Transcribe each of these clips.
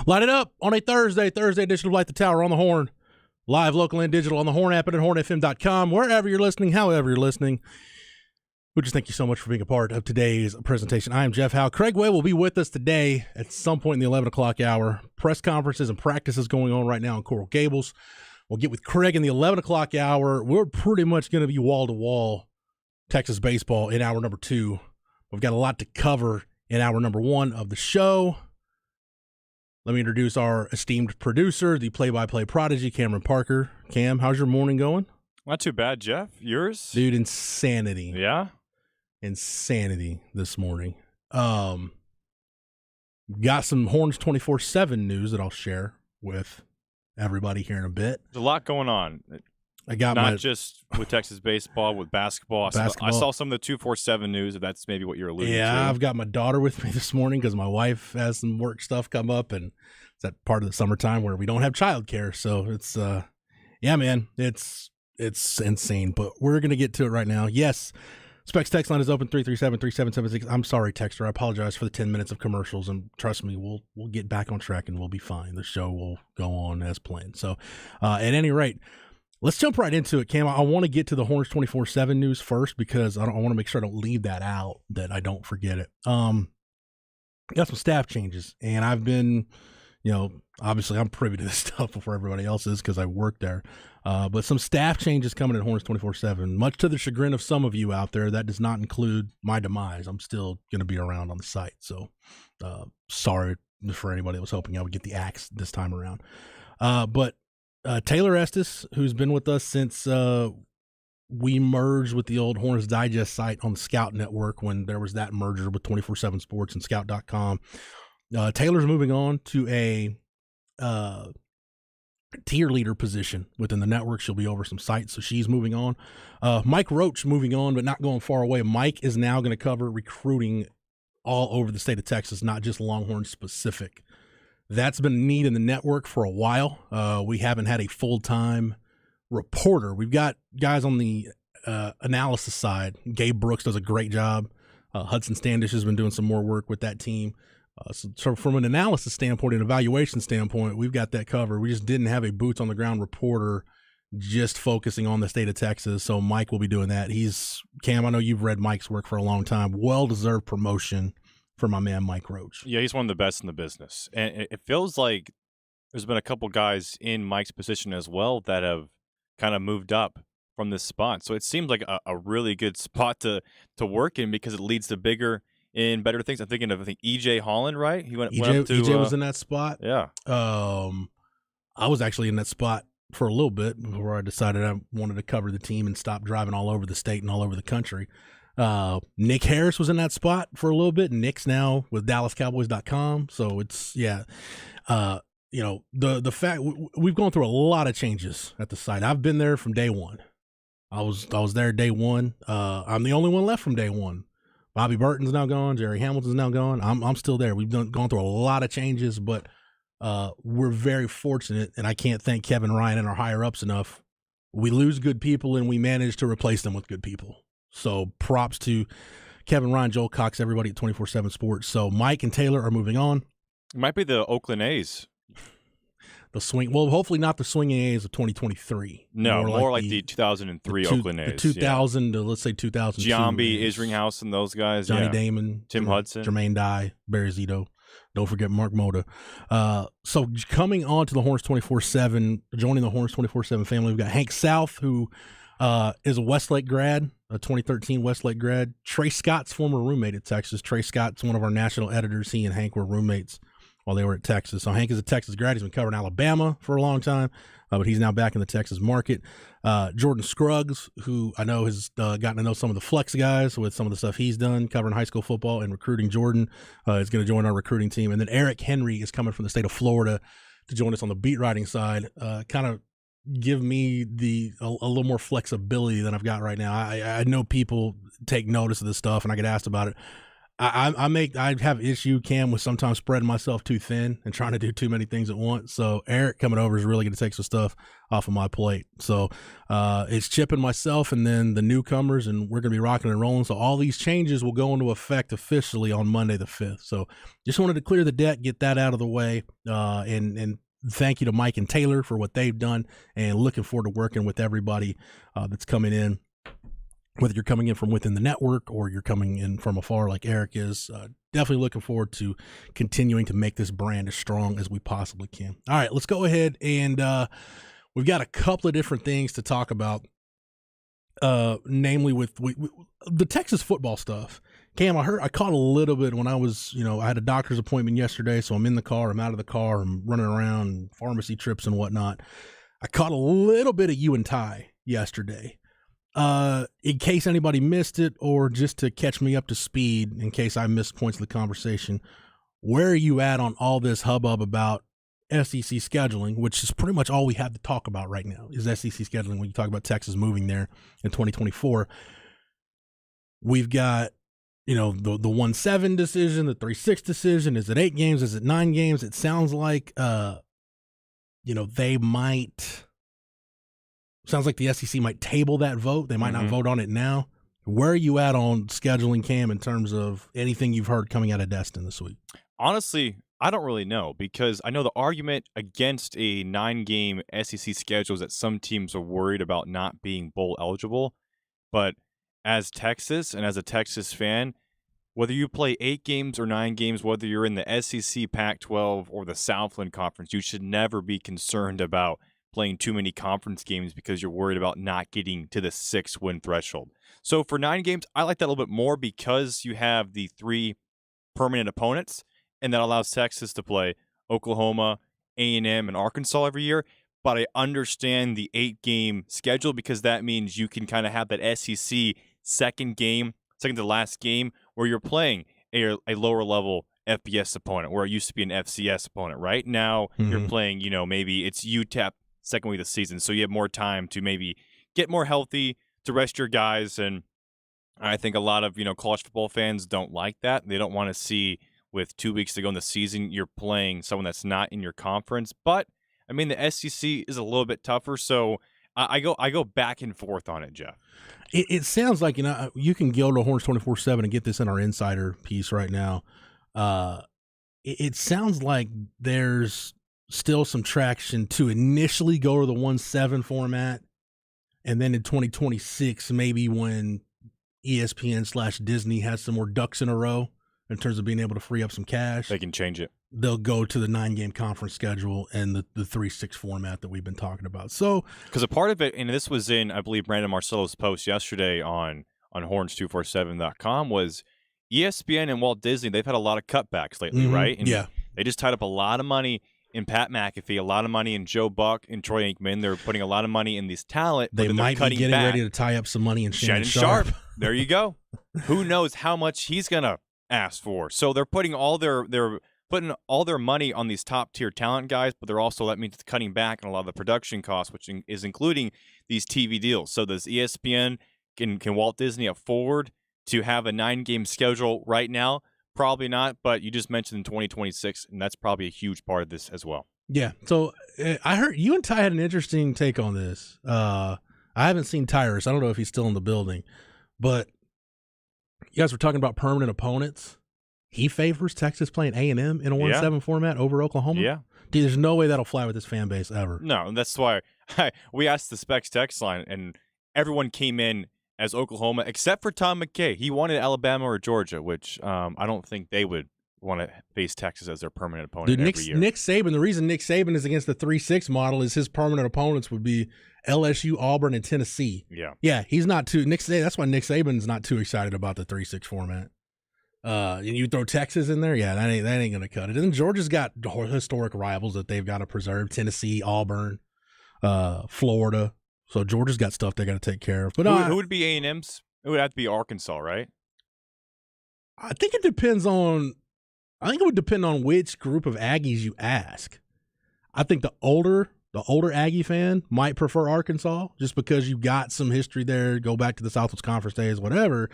Light it up on a Thursday edition of Light the Tower on the Horn. Live, local, and digital on the Horn app and at hornfm.com. Wherever you're listening, however you're listening, we just thank you so much for being a part of today's presentation. I am Jeff Howe. Craig Way will be with us today at some point in the 11 o'clock hour. Press conferences and practices going on right now in Coral Gables. We'll get with Craig in the 11 o'clock hour. We're pretty much going to be wall-to-wall Texas baseball in hour number 2. We've got a lot to cover in hour number 1 of the show. Let me introduce our esteemed producer, the play-by-play prodigy, Cameron Parker. Cam, how's your morning going? Not too bad, Jeff. Yours? Dude, insanity. Yeah? Insanity this morning. Got some Horns 24/7 news that I'll share with everybody here in a bit. There's a lot going on. I got Not just with Texas baseball, with basketball. Basketball. I saw some of the 247 news, if that's maybe what you're alluding to. Yeah, I've got my daughter with me this morning because my wife has some work stuff come up, and it's that part of the summertime where we don't have childcare. So it's, yeah, man, it's insane. But we're going to get to it right now. Yes, Specs text line is open, 337-3776. I'm sorry, texter. I apologize for the 10 minutes of commercials, and trust me, we'll get back on track and we'll be fine. The show will go on as planned. So at any rate, let's jump right into it, Cam. I want to get to the Horns 24/7 news first because I want to make sure I don't leave that out, that I don't forget it. Got some staff changes, and I've been, obviously I'm privy to this stuff before everybody else is because I work there. But some staff changes coming at Horns 24/7. Much to the chagrin of some of you out there, that does not include my demise. I'm still going to be around on the site. So sorry for anybody that was hoping I would get the axe this time around. But Taylor Estes, who's been with us since we merged with the old Hornets Digest site on the Scout Network when there was that merger with 24/7 Sports and Scout.com. Taylor's moving on to a tier leader position within the network. She'll be over some sites, so she's moving on. Mike Roach moving on, but not going far away. Mike is now going to cover recruiting all over the state of Texas, not just Longhorn specific. That's been a need in the network for a while. We haven't had a full-time reporter. We've got guys on the analysis side. Gabe Brooks does a great job. Hudson Standish has been doing some more work with that team. So from an analysis standpoint and evaluation standpoint, we've got that covered. We just didn't have a boots-on-the-ground reporter just focusing on the state of Texas, so Mike will be doing that. Cam, I know you've read Mike's work for a long time. Well-deserved promotion for my man Mike Roach. Yeah, he's one of the best in the business. And it feels like there's been a couple guys in Mike's position as well that have kind of moved up from this spot. So it seems like a really good spot to work in because it leads to bigger and better things. I'm thinking of, E.J. Holland, right? He went up to EJ was in that spot. Yeah. I was actually in that spot for a little bit before I decided I wanted to cover the team and stop driving all over the state and all over the country. Nick Harris was in that spot for a little bit, and Nick's now with DallasCowboys.com. So it's, the fact we've gone through a lot of changes at the site. I've been there from day one. I was there day one. I'm the only one left from day one. Bobby Burton's now gone. Jerry Hamilton's now gone. I'm still there. We've gone through a lot of changes, but we're very fortunate, and I can't thank Kevin Ryan and our higher ups enough. We lose good people, and we manage to replace them with good people. So props to Kevin Ryan, Joel Cox, everybody at 24/7 Sports. So Mike and Taylor are moving on. It might be the Oakland A's. Hopefully not the swinging A's of 2023. No, more like the 2003 Oakland A's. The 2000 to, let's say, 2002. Giambi, Isringhouse, and those guys. Johnny Damon. Tim Hudson. Jermaine Dye, Barry Zito. Don't forget Mark Moda. So coming on to the Horns 24/7, joining the Horns 24/7 family, we've got Hank South, who is a Westlake grad, a 2013 Westlake grad. Trey Scott's former roommate at Texas. Trey Scott's one of our national editors. He and Hank were roommates while they were at Texas. So Hank is a Texas grad. He's been covering Alabama for a long time, but he's now back in the Texas market. Jordan Scruggs, who I know has gotten to know some of the flex guys with some of the stuff he's done covering high school football and recruiting. Jordan is going to join our recruiting team. And then Eric Henry is coming from the state of Florida to join us on the beat writing side, kind of give me a little more flexibility than I've got right now. I know people take notice of this stuff, and I get asked about it. I have issue, Cam, with sometimes spreading myself too thin and trying to do too many things at once. So Eric coming over is really going to take some stuff off of my plate. So it's Chip and myself and then the newcomers, and we're going to be rocking and rolling. So all these changes will go into effect officially on Monday the 5th. So just wanted to clear the deck, get that out of the way, and thank you to Mike and Taylor for what they've done, and looking forward to working with everybody that's coming in. Whether you're coming in from within the network or you're coming in from afar like Eric is, definitely looking forward to continuing to make this brand as strong as we possibly can. All right, let's go ahead and we've got a couple of different things to talk about, namely with the Texas football stuff. Cam, I caught a little bit when I was, I had a doctor's appointment yesterday, so I'm in the car, I'm out of the car, I'm running around, pharmacy trips and whatnot. I caught a little bit of you and Ty yesterday. In case anybody missed it, or just to catch me up to speed in case I missed points of the conversation, where are you at on all this hubbub about SEC scheduling, which is pretty much all we have to talk about right now is SEC scheduling when you talk about Texas moving there in 2024. We've got, the 1-7 decision, the 3-6 decision. Is it 8 games? Is it 9 games? It sounds like, they might... Sounds like the SEC might table that vote. They might not vote on it now. Where are you at on scheduling, Cam, in terms of anything you've heard coming out of Destin this week? Honestly, I don't really know, because I know the argument against a 9-game SEC schedule is that some teams are worried about not being bowl eligible. But as Texas and as a Texas fan, whether you play 8 games or 9 games, whether you're in the SEC, Pac-12, or the Southland Conference, you should never be concerned about playing too many conference games because you're worried about not getting to the 6-win threshold. So for 9 games, I like that a little bit more because you have the 3 permanent opponents, and that allows Texas to play Oklahoma, A&M, and Arkansas every year. But I understand the 8-game schedule because that means you can kind of have that SEC second to last game, where you're playing a lower level FBS opponent, where it used to be an FCS opponent. Right now, you're playing, maybe it's UTEP second week of the season, so you have more time to maybe get more healthy, to rest your guys. And I think a lot of college football fans don't like that. They don't want to see, with 2 weeks to go in the season, you're playing someone that's not in your conference. But I mean, the SEC is a little bit tougher, so I go back and forth on it, Jeff. It sounds like you can go to Horns 24/7 and get this in our insider piece right now. It sounds like there's still some traction to initially go to the 1-7 format, and then in 2026, maybe when ESPN/Disney has some more ducks in a row in terms of being able to free up some cash, they can change it. They'll go to the 9-game conference schedule and the 3-6 format that we've been talking about. So, because a part of it, and this was in, I believe, Brandon Marcello's post yesterday on horns247.com, was ESPN and Walt Disney, they've had a lot of cutbacks lately, right? And they just tied up a lot of money in Pat McAfee, a lot of money in Joe Buck and Troy Aikman. They're putting a lot of money in these talent. They might be getting ready to tie up some money in Shannon Sharp. There you go. Who knows how much he's going to ask for. So they're putting all their money on these top tier talent guys, but they're also, that means, cutting back on a lot of the production costs, which is including these TV deals. So does ESPN, can Walt Disney afford to have a 9-game schedule right now? Probably not, but you just mentioned in 2026, and that's probably a huge part of this as well. Yeah. So I heard you and Ty had an interesting take on this. I haven't seen Tyrus. I don't know if he's still in the building, but you guys were talking about permanent opponents. He favors Texas playing A&M in a 1-7 format over Oklahoma. Yeah. Dude, there's no way that'll fly with this fan base ever. No, and that's why we asked the Specs text line, and everyone came in as Oklahoma, except for Tom McKay. He wanted Alabama or Georgia, which I don't think they would want to face Texas as their permanent opponent every year. Nick Saban, the reason Nick Saban is against the 3-6 model is his permanent opponents would be LSU, Auburn, and Tennessee. Yeah, he's not too that's why Nick Saban's not too excited about the 3-6 format. And you throw Texas in there, that ain't gonna cut it. And then Georgia's got historic rivals that they've got to preserve: Tennessee, Auburn, Florida. So Georgia's got stuff they got to take care of. But who would be A&M's? It would have to be Arkansas, right? I think it depends on. I think it would depend on which group of Aggies you ask. I think the older Aggie fan might prefer Arkansas just because you got some history there. Go back to the Southwest Conference days, whatever.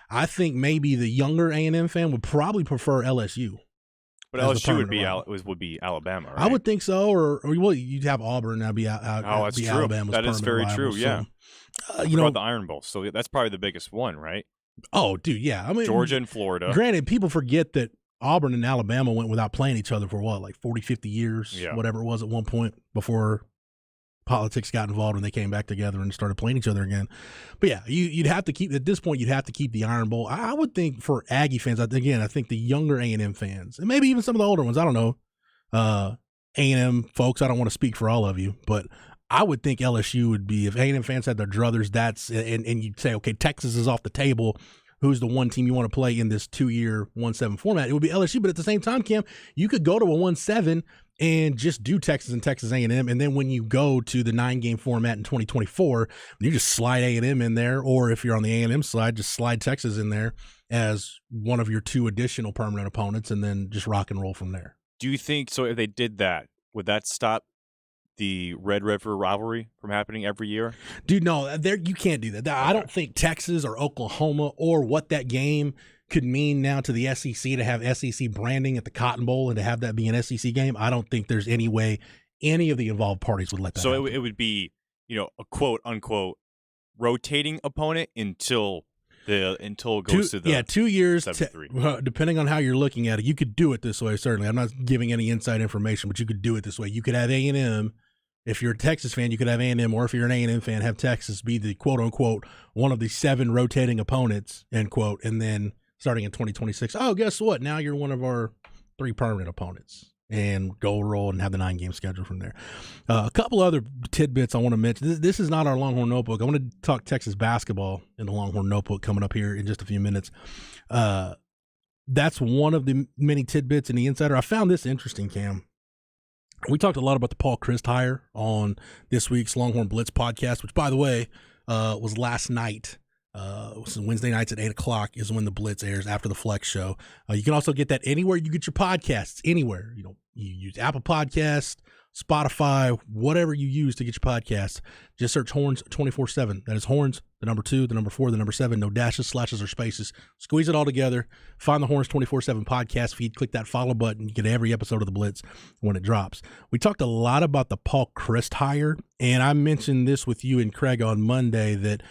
I think maybe the younger A&M fan would probably prefer LSU. But LSU would be Alabama, right? I would think so, or well, you'd have Auburn. That'd be that's be true. Alabama's That is very rival, true. Yeah. So, you know, the Iron Bowl. So that's probably the biggest one, right? Oh, dude, yeah. I mean, Georgia and Florida. Granted, people forget that Auburn and Alabama went without playing each other for what, like 40, 50 years, whatever it was at one point before politics got involved and they came back together and started playing each other again. But yeah, you'd have to keep, at this point, you'd have to keep the Iron Bowl. I would think for Aggie fans, again, I think the younger A&M fans, and maybe even some of the older ones, I don't know, A&M folks, I don't want to speak for all of you, but I would think LSU would be, if A&M fans had their druthers, and you'd say, okay, Texas is off the table, who's the one team you want to play in this 2-year 1-7 format? It would be LSU, but at the same time, Cam, you could go to a 1-7 and just do Texas and Texas A&M, and then when you go to the 9-game format in 2024, you just slide A&M in there, or if you're on the A&M side, just slide Texas in there as one of your 2 additional permanent opponents, and then just rock and roll from there. Do you think, so if they did that, would that stop the Red River rivalry from happening every year? Dude, no, you can't do that. I don't think Texas or Oklahoma or what that game could mean now to the SEC to have SEC branding at the Cotton Bowl and to have that be an SEC game. I don't think there's any way any of the involved parties would let that happen. It would be, a quote unquote rotating opponent until it goes to the 2 years, depending on how you're looking at it. You could do it this way, certainly. I'm not giving any inside information, but you could do it this way. You could have A&M. If you're a Texas fan, you could have A&M, or if you're an A&M fan, have Texas be the quote-unquote one of the 7 rotating opponents, end quote, and then starting in 2026, oh, guess what? Now you're one of our 3 permanent opponents, and go roll and have the 9-game schedule from there. A couple other tidbits I want to mention. This is not our Longhorn Notebook. I want to talk Texas basketball in the Longhorn Notebook coming up here in just a few minutes. That's one of the many tidbits in the Insider. I found this interesting, Cam. We talked a lot about the Paul Chryst hire on this week's Longhorn Blitz podcast, which, by the way, was last night. So Wednesday nights at 8 o'clock is when the Blitz airs after the Flex show. You can also get that anywhere you get your podcasts, anywhere. You use Apple Podcasts, Spotify, whatever you use to get your podcasts. Just search Horns 24/7. That is Horns, the number 2, the number 4, the number 7. No dashes, slashes, or spaces. Squeeze it all together. Find the Horns 24/7 podcast feed. Click that follow button. You get every episode of the Blitz when it drops. We talked a lot about the Paul Chryst hire, and I mentioned this with you and Craig on Monday that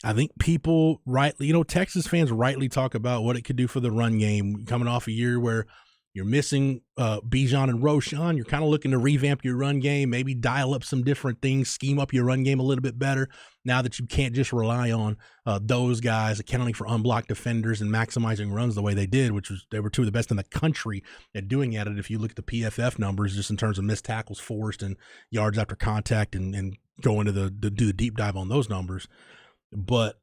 I think people rightly, Texas fans rightly talk about what it could do for the run game coming off a year where you're missing Bijan and Roschon. You're kind of looking to revamp your run game, maybe dial up some different things, scheme up your run game a little bit better now that you can't just rely on those guys accounting for unblocked defenders and maximizing runs the way they did, they were 2 of the best in the country at doing it. If you look at the PFF numbers, just in terms of missed tackles forced and yards after contact and go into do the deep dive on those numbers. But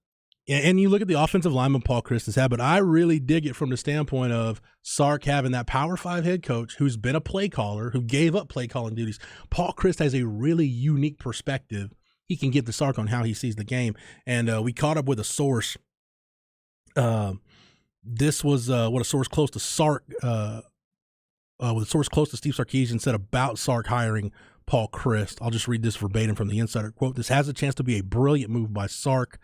and you look at the offensive lineman Paul Chryst has had, but I really dig it from the standpoint of Sark having that Power 5 head coach who's been a play caller, who gave up play calling duties. Paul Chryst has a really unique perspective he can give to Sark on how he sees the game. And we caught up with a source. This was what a source close to Sark, with a source close to Steve Sarkisian said about Sark hiring Paul Chryst. I'll just read this verbatim from the Insider. Quote, "This has a chance to be a brilliant move by Sark."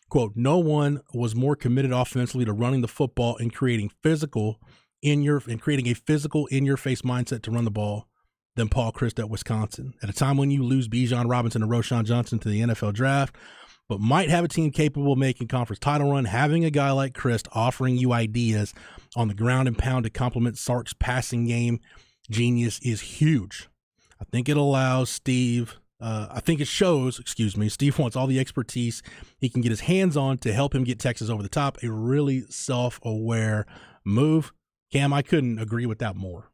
Quote, "No one was more committed offensively to running the football and creating a physical in-your-face mindset to run the ball than Paul Chryst at Wisconsin. At a time when you lose Bijan Robinson and Roschon Johnson to the NFL draft, but might have a team capable of making conference title run, having a guy like Chryst offering you ideas on the ground and pound to complement Sark's passing game genius is huge. I think it allows Steve wants all the expertise he can get his hands on to help him get Texas over the top. A really self-aware move." Cam, I couldn't agree with that more.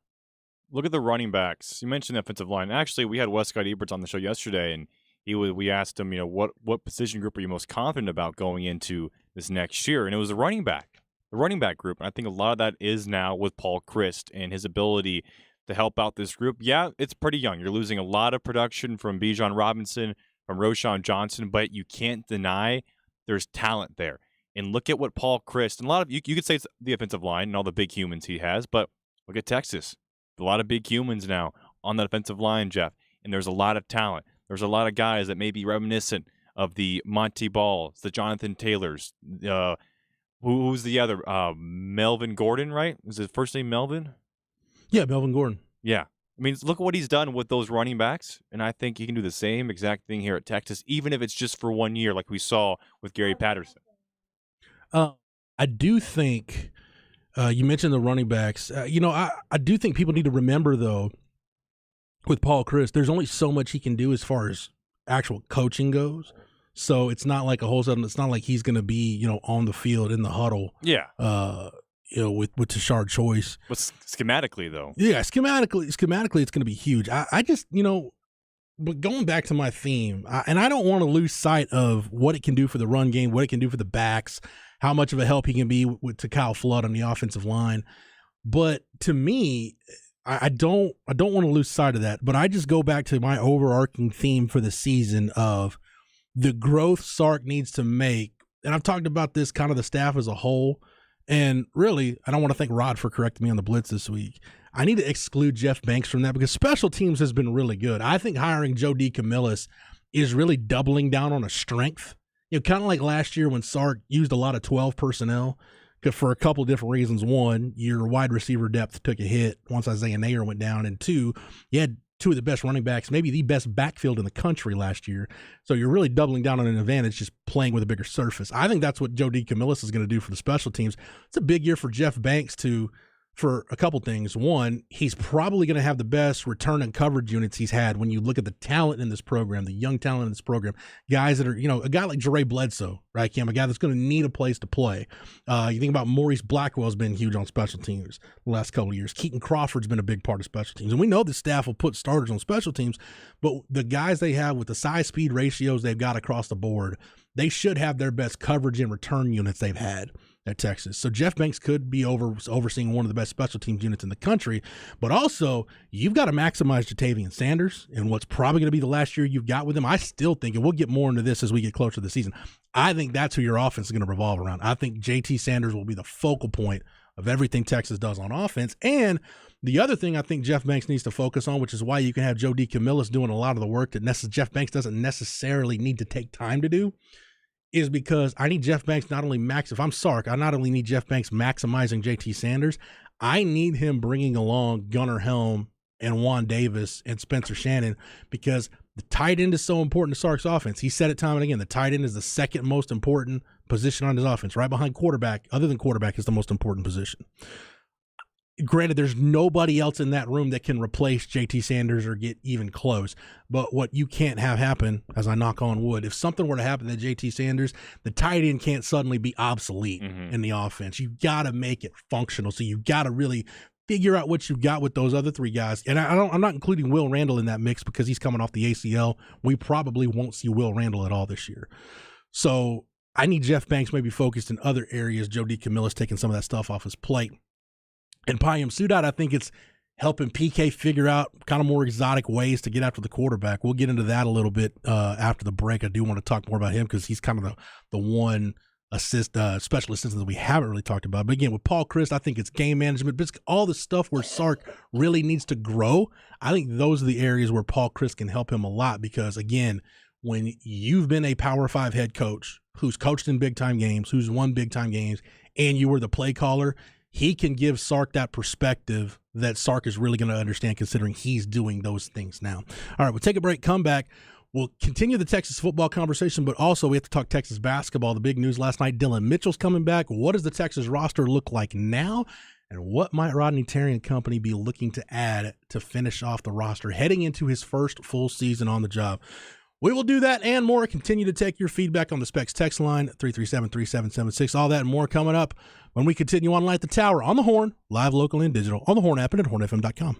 Look at the running backs. You mentioned the offensive line. Actually, we had Westcott Eberts on the show yesterday, and we asked him, what position group are you most confident about going into this next year? And it was the running back group. And I think a lot of that is now with Paul Chryst and his ability to help out this group. Yeah, it's pretty young. You're losing a lot of production from Bijan Robinson, from Roschon Johnson, but you can't deny there's talent there. And look at what Paul Chryst, and a lot of you could say it's the offensive line and all the big humans he has, but look at Texas. A lot of big humans now on that offensive line, Jeff, and there's a lot of talent. There's a lot of guys that may be reminiscent of the Monty Balls, the Jonathan Taylors, Who's the other? Melvin Gordon, right? Is his first name Melvin? Yeah, Melvin Gordon. Yeah. I mean, look at what he's done with those running backs, and I think he can do the same exact thing here at Texas, even if it's just for 1 year, like we saw with Gary Patterson. Uh, I do think you mentioned the running backs. I do think people need to remember, though, with Paul Chryst, there's only so much he can do as far as actual coaching goes. So it's not like a whole sudden. It's not like he's going to be, on the field in the huddle. Yeah. With Tashard Choice. But schematically, though. Yeah, schematically, it's going to be huge. I just, but going back to my theme, and I don't want to lose sight of what it can do for the run game, what it can do for the backs, how much of a help he can be to Kyle Flood on the offensive line. But to me, I don't want to lose sight of that. But I just go back to my overarching theme for the season of the growth Sark needs to make. And I've talked about this kind of the staff as a whole. And really, I don't want to thank Rod for correcting me on the blitz this week. I need to exclude Jeff Banks from that because special teams has been really good. I think hiring Joe DeCamillis is really doubling down on a strength. Kind of like last year when Sark used a lot of 12 personnel for a couple of different reasons. One, your wide receiver depth took a hit once Isaiah Nayer went down. And two, you had two of the best running backs, maybe the best backfield in the country last year. So you're really doubling down on an advantage, just playing with a bigger surface. I think that's what Joe DeCamillis is going to do for the special teams. It's a big year for Jeff Banks for a couple things. One, he's probably going to have the best return and coverage units he's had when you look at the talent in this program, the young talent in this program, guys that are, a guy like Jere Bledsoe, right, Cam, a guy that's going to need a place to play. You think about Maurice Blackwell's been huge on special teams the last couple of years. Keaton Crawford's been a big part of special teams. And we know the staff will put starters on special teams, but the guys they have with the size-speed ratios they've got across the board, they should have their best coverage and return units they've had at Texas. So Jeff Banks could be overseeing one of the best special teams units in the country, but also you've got to maximize Jatavian Sanders and what's probably going to be the last year you've got with him. I still think, and we'll get more into this as we get closer to the season, I think that's who your offense is going to revolve around. I think JT Sanders will be the focal point of everything Texas does on offense. And the other thing I think Jeff Banks needs to focus on, which is why you can have Joe DeCamillis doing a lot of the work that Jeff Banks doesn't necessarily need to take time to do, is because I need Jeff Banks if I'm Sark, I not only need Jeff Banks maximizing JT Sanders, I need him bringing along Gunnar Helm and Juan Davis and Spencer Shannon, because the tight end is so important to Sark's offense. He said it time and again, the tight end is the second most important position on his offense, right behind quarterback. Other than quarterback is the most important position. Granted, there's nobody else in that room that can replace JT Sanders or get even close. But what you can't have happen, as I knock on wood, if something were to happen to JT Sanders, the tight end can't suddenly be obsolete in the offense. You got to make it functional. So you got to really figure out what you've got with those other three guys. And I'm not including Will Randall in that mix because he's coming off the ACL. We probably won't see Will Randall at all this year. So I need Jeff Banks maybe focused in other areas. Joe DeCamillis taking some of that stuff off his plate. And Payam Sudot, I think it's helping PK figure out kind of more exotic ways to get after the quarterback. We'll get into that a little bit after the break. I do want to talk more about him because he's kind of the one special assistant that we haven't really talked about. But again, with Paul Chryst, I think it's game management. But all the stuff where Sark really needs to grow, I think those are the areas where Paul Chryst can help him a lot because, again, when you've been a Power 5 head coach who's coached in big-time games, who's won big-time games, and you were the play caller, he can give Sark that perspective that Sark is really going to understand considering he's doing those things now. All right, we'll take a break, come back. We'll continue the Texas football conversation, but also we have to talk Texas basketball. The big news last night, Dylan Mitchell's coming back. What does the Texas roster look like now? And what might Rodney Terry and company be looking to add to finish off the roster heading into his first full season on the job? We will do that and more. Continue to take your feedback on the Specs text line, 337-3776. All that and more coming up when we continue on Light the Tower on the Horn, live, local, and digital, on the Horn app and at hornfm.com.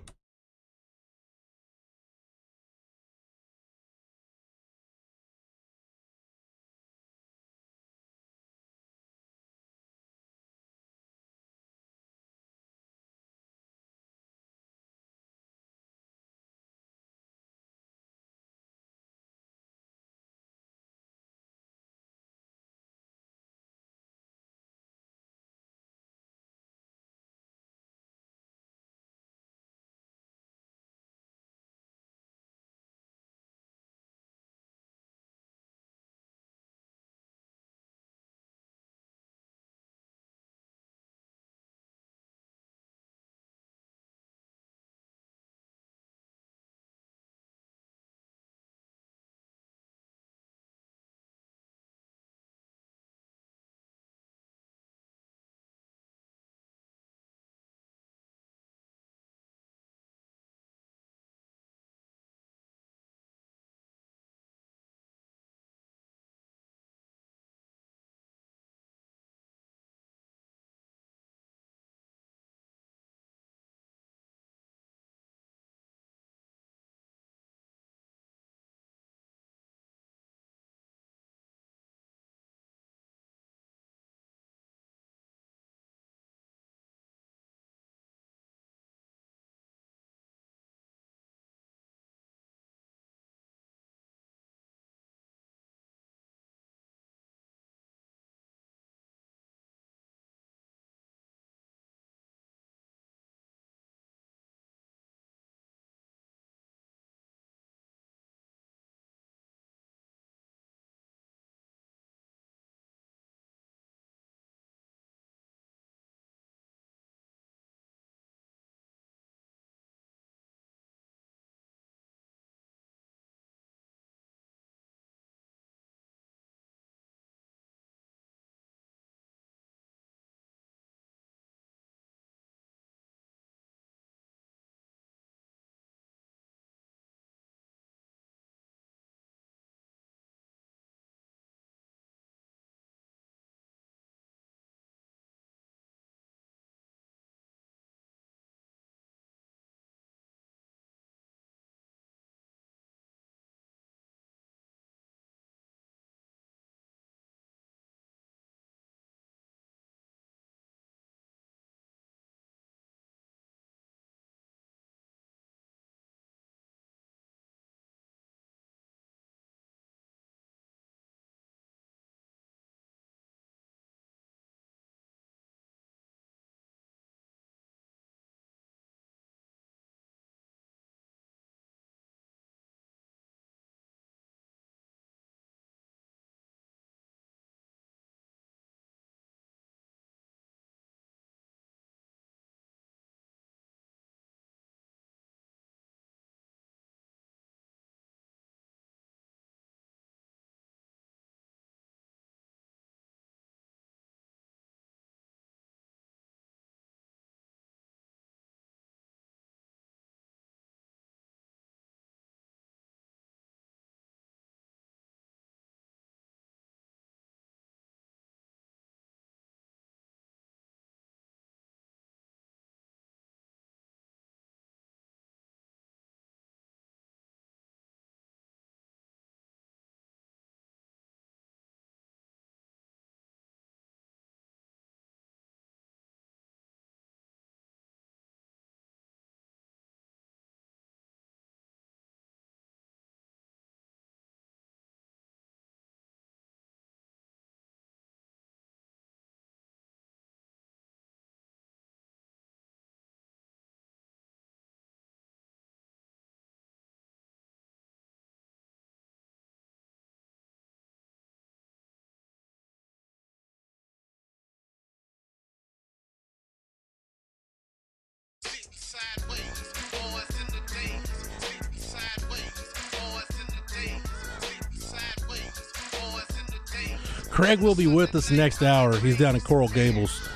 Craig will be with us next hour. He's down in Coral Gables.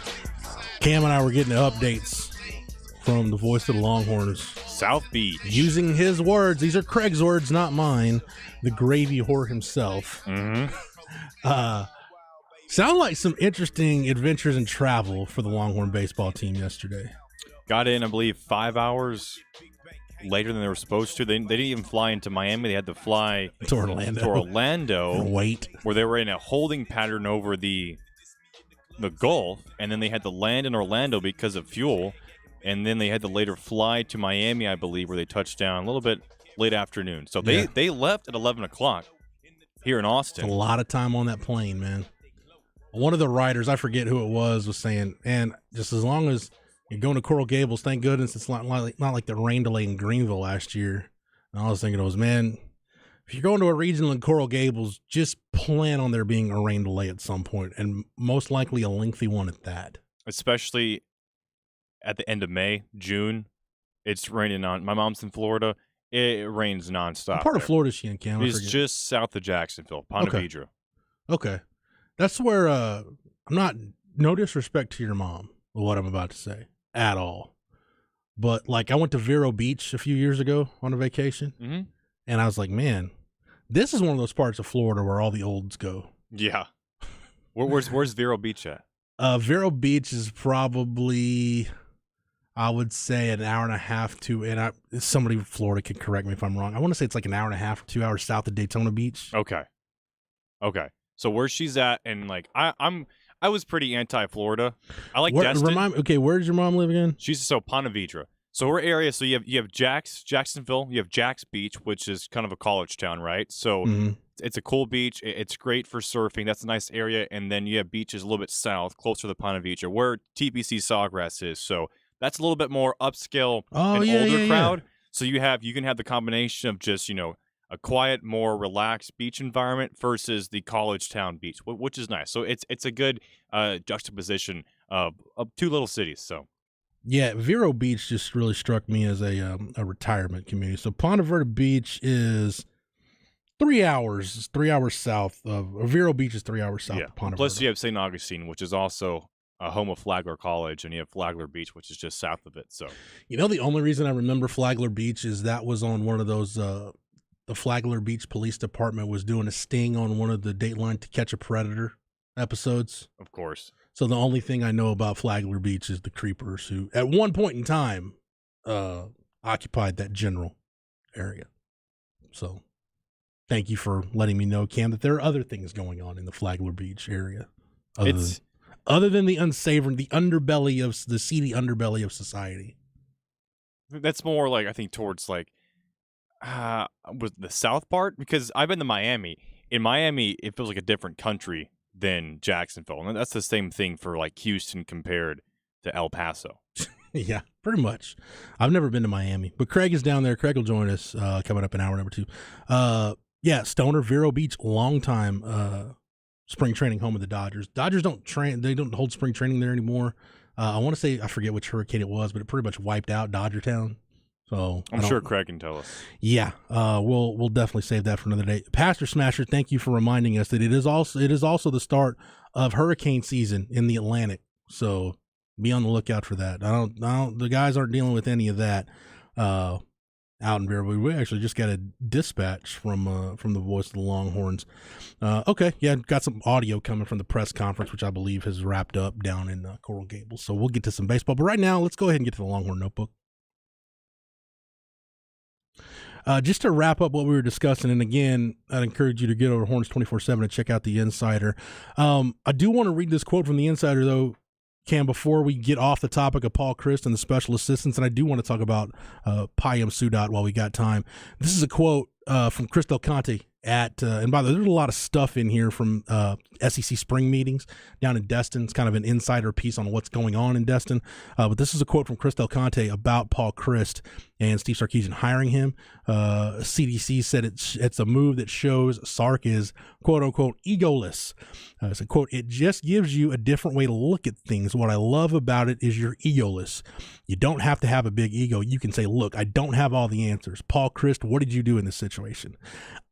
Cam and I were getting the updates from the voice of the Longhorns. South Beach. Using his words. These are Craig's words, not mine. The gravy whore himself. Sound like some interesting adventures and travel for the Longhorn baseball team yesterday. Got in, I believe, 5 hours later than they were supposed to. They didn't even fly into Miami. They had to fly to Orlando. And wait. Where they were in a holding pattern over the Gulf, and then they had to land in Orlando because of fuel, and then they had to later fly to Miami, I believe, where they touched down a little bit late afternoon. So they left at 11 o'clock here in Austin. It's a lot of time on that plane, man. One of the writers, I forget who it was saying, and just as long as you're going to Coral Gables, thank goodness it's not like the rain delay in Greenville last year. And I was thinking, man, if you're going to a regional in Coral Gables, just plan on there being a rain delay at some point, and most likely a lengthy one at that. Especially at the end of May, June, it's raining on. My mom's in Florida. It rains nonstop. What part of Florida is she in, Cam? It's just south of Jacksonville, Ponte Vedra. Okay. That's where I'm not, no disrespect to your mom, what I'm about to say, at all. But, like, I went to Vero Beach a few years ago on a vacation, and I was like, man, this is one of those parts of Florida where all the olds go. Yeah. Where's Vero Beach at? Vero Beach is probably, I would say, an hour and a half to, and somebody in Florida can correct me if I'm wrong. I want to say it's like an hour and a half, 2 hours south of Daytona Beach. Okay. So where she's at, and like I was pretty anti-Florida. I like Destin. Where does your mom live again? She's Ponte Vedra. So her area. So you have Jacksonville. You have Jax Beach, which is kind of a college town, right? So it's a cool beach. It's great for surfing. That's a nice area. And then you have beaches a little bit south, closer to Ponte Vedra, where TPC Sawgrass is. So that's a little bit more upscale and older crowd. Yeah. So you can have the combination of just a quiet, more relaxed beach environment versus the college town beach, which is nice. So it's a good juxtaposition of two little cities. So, yeah, Vero Beach just really struck me as a retirement community. So Ponte Vedra Beach is 3 hours. 3 hours south of Vero Beach is 3 hours south of Ponte Vedra. Plus, you have St. Augustine, which is also a home of Flagler College, and you have Flagler Beach, which is just south of it. So, the only reason I remember Flagler Beach is that was on one of those. The Flagler Beach Police Department was doing a sting on one of the Dateline To Catch a Predator episodes. Of course. So the only thing I know about Flagler Beach is the creepers who, at one point in time, occupied that general area. So thank you for letting me know, Cam, that there are other things going on in the Flagler Beach area. Other than the unsavory, the seedy underbelly of society. That's more like, I think, towards like, was the south part, because I've been to Miami. In Miami, it feels like a different country than Jacksonville, and that's the same thing for like Houston compared to El Paso. Yeah, pretty much. I've never been to Miami, but Craig is down there. Craig will join us coming up in hour number 2. Stoner, Vero Beach, long time spring training home of the Dodgers. Dodgers don't hold spring training there anymore. I want to say, I forget which hurricane it was, but it pretty much wiped out Dodger Town. So I'm sure Craig can tell us. Yeah, we'll definitely save that for another day. Pastor Smasher, thank you for reminding us that it is also the start of hurricane season in the Atlantic. So be on the lookout for that. The guys aren't dealing with any of that out in Vero. We actually just got a dispatch from the voice of the Longhorns. Got some audio coming from the press conference, which I believe has wrapped up down in Coral Gables. So we'll get to some baseball. But right now, let's go ahead and get to the Longhorn Notebook. Just to wrap up what we were discussing, and again, I'd encourage you to get over Horns 24/7 and check out the Insider. I do want to read this quote from the Insider, though, Cam, before we get off the topic of Paul Christ and the special assistants, and I do want to talk about Payam Sudat while we got time. This is a quote from Chris Del Conte and by the way, there's a lot of stuff in here from SEC spring meetings down in Destin. It's kind of an insider piece on what's going on in Destin. But this is a quote from Chris Del Conte about Paul Chryst and Steve Sarkisian hiring him. CDC said it's a move that shows Sark is quote unquote egoless. It's a quote, "It just gives you a different way to look at things. What I love about it is you're egoless. You don't have to have a big ego. You can say, look, I don't have all the answers. Paul Chryst, what did you do in this situation?"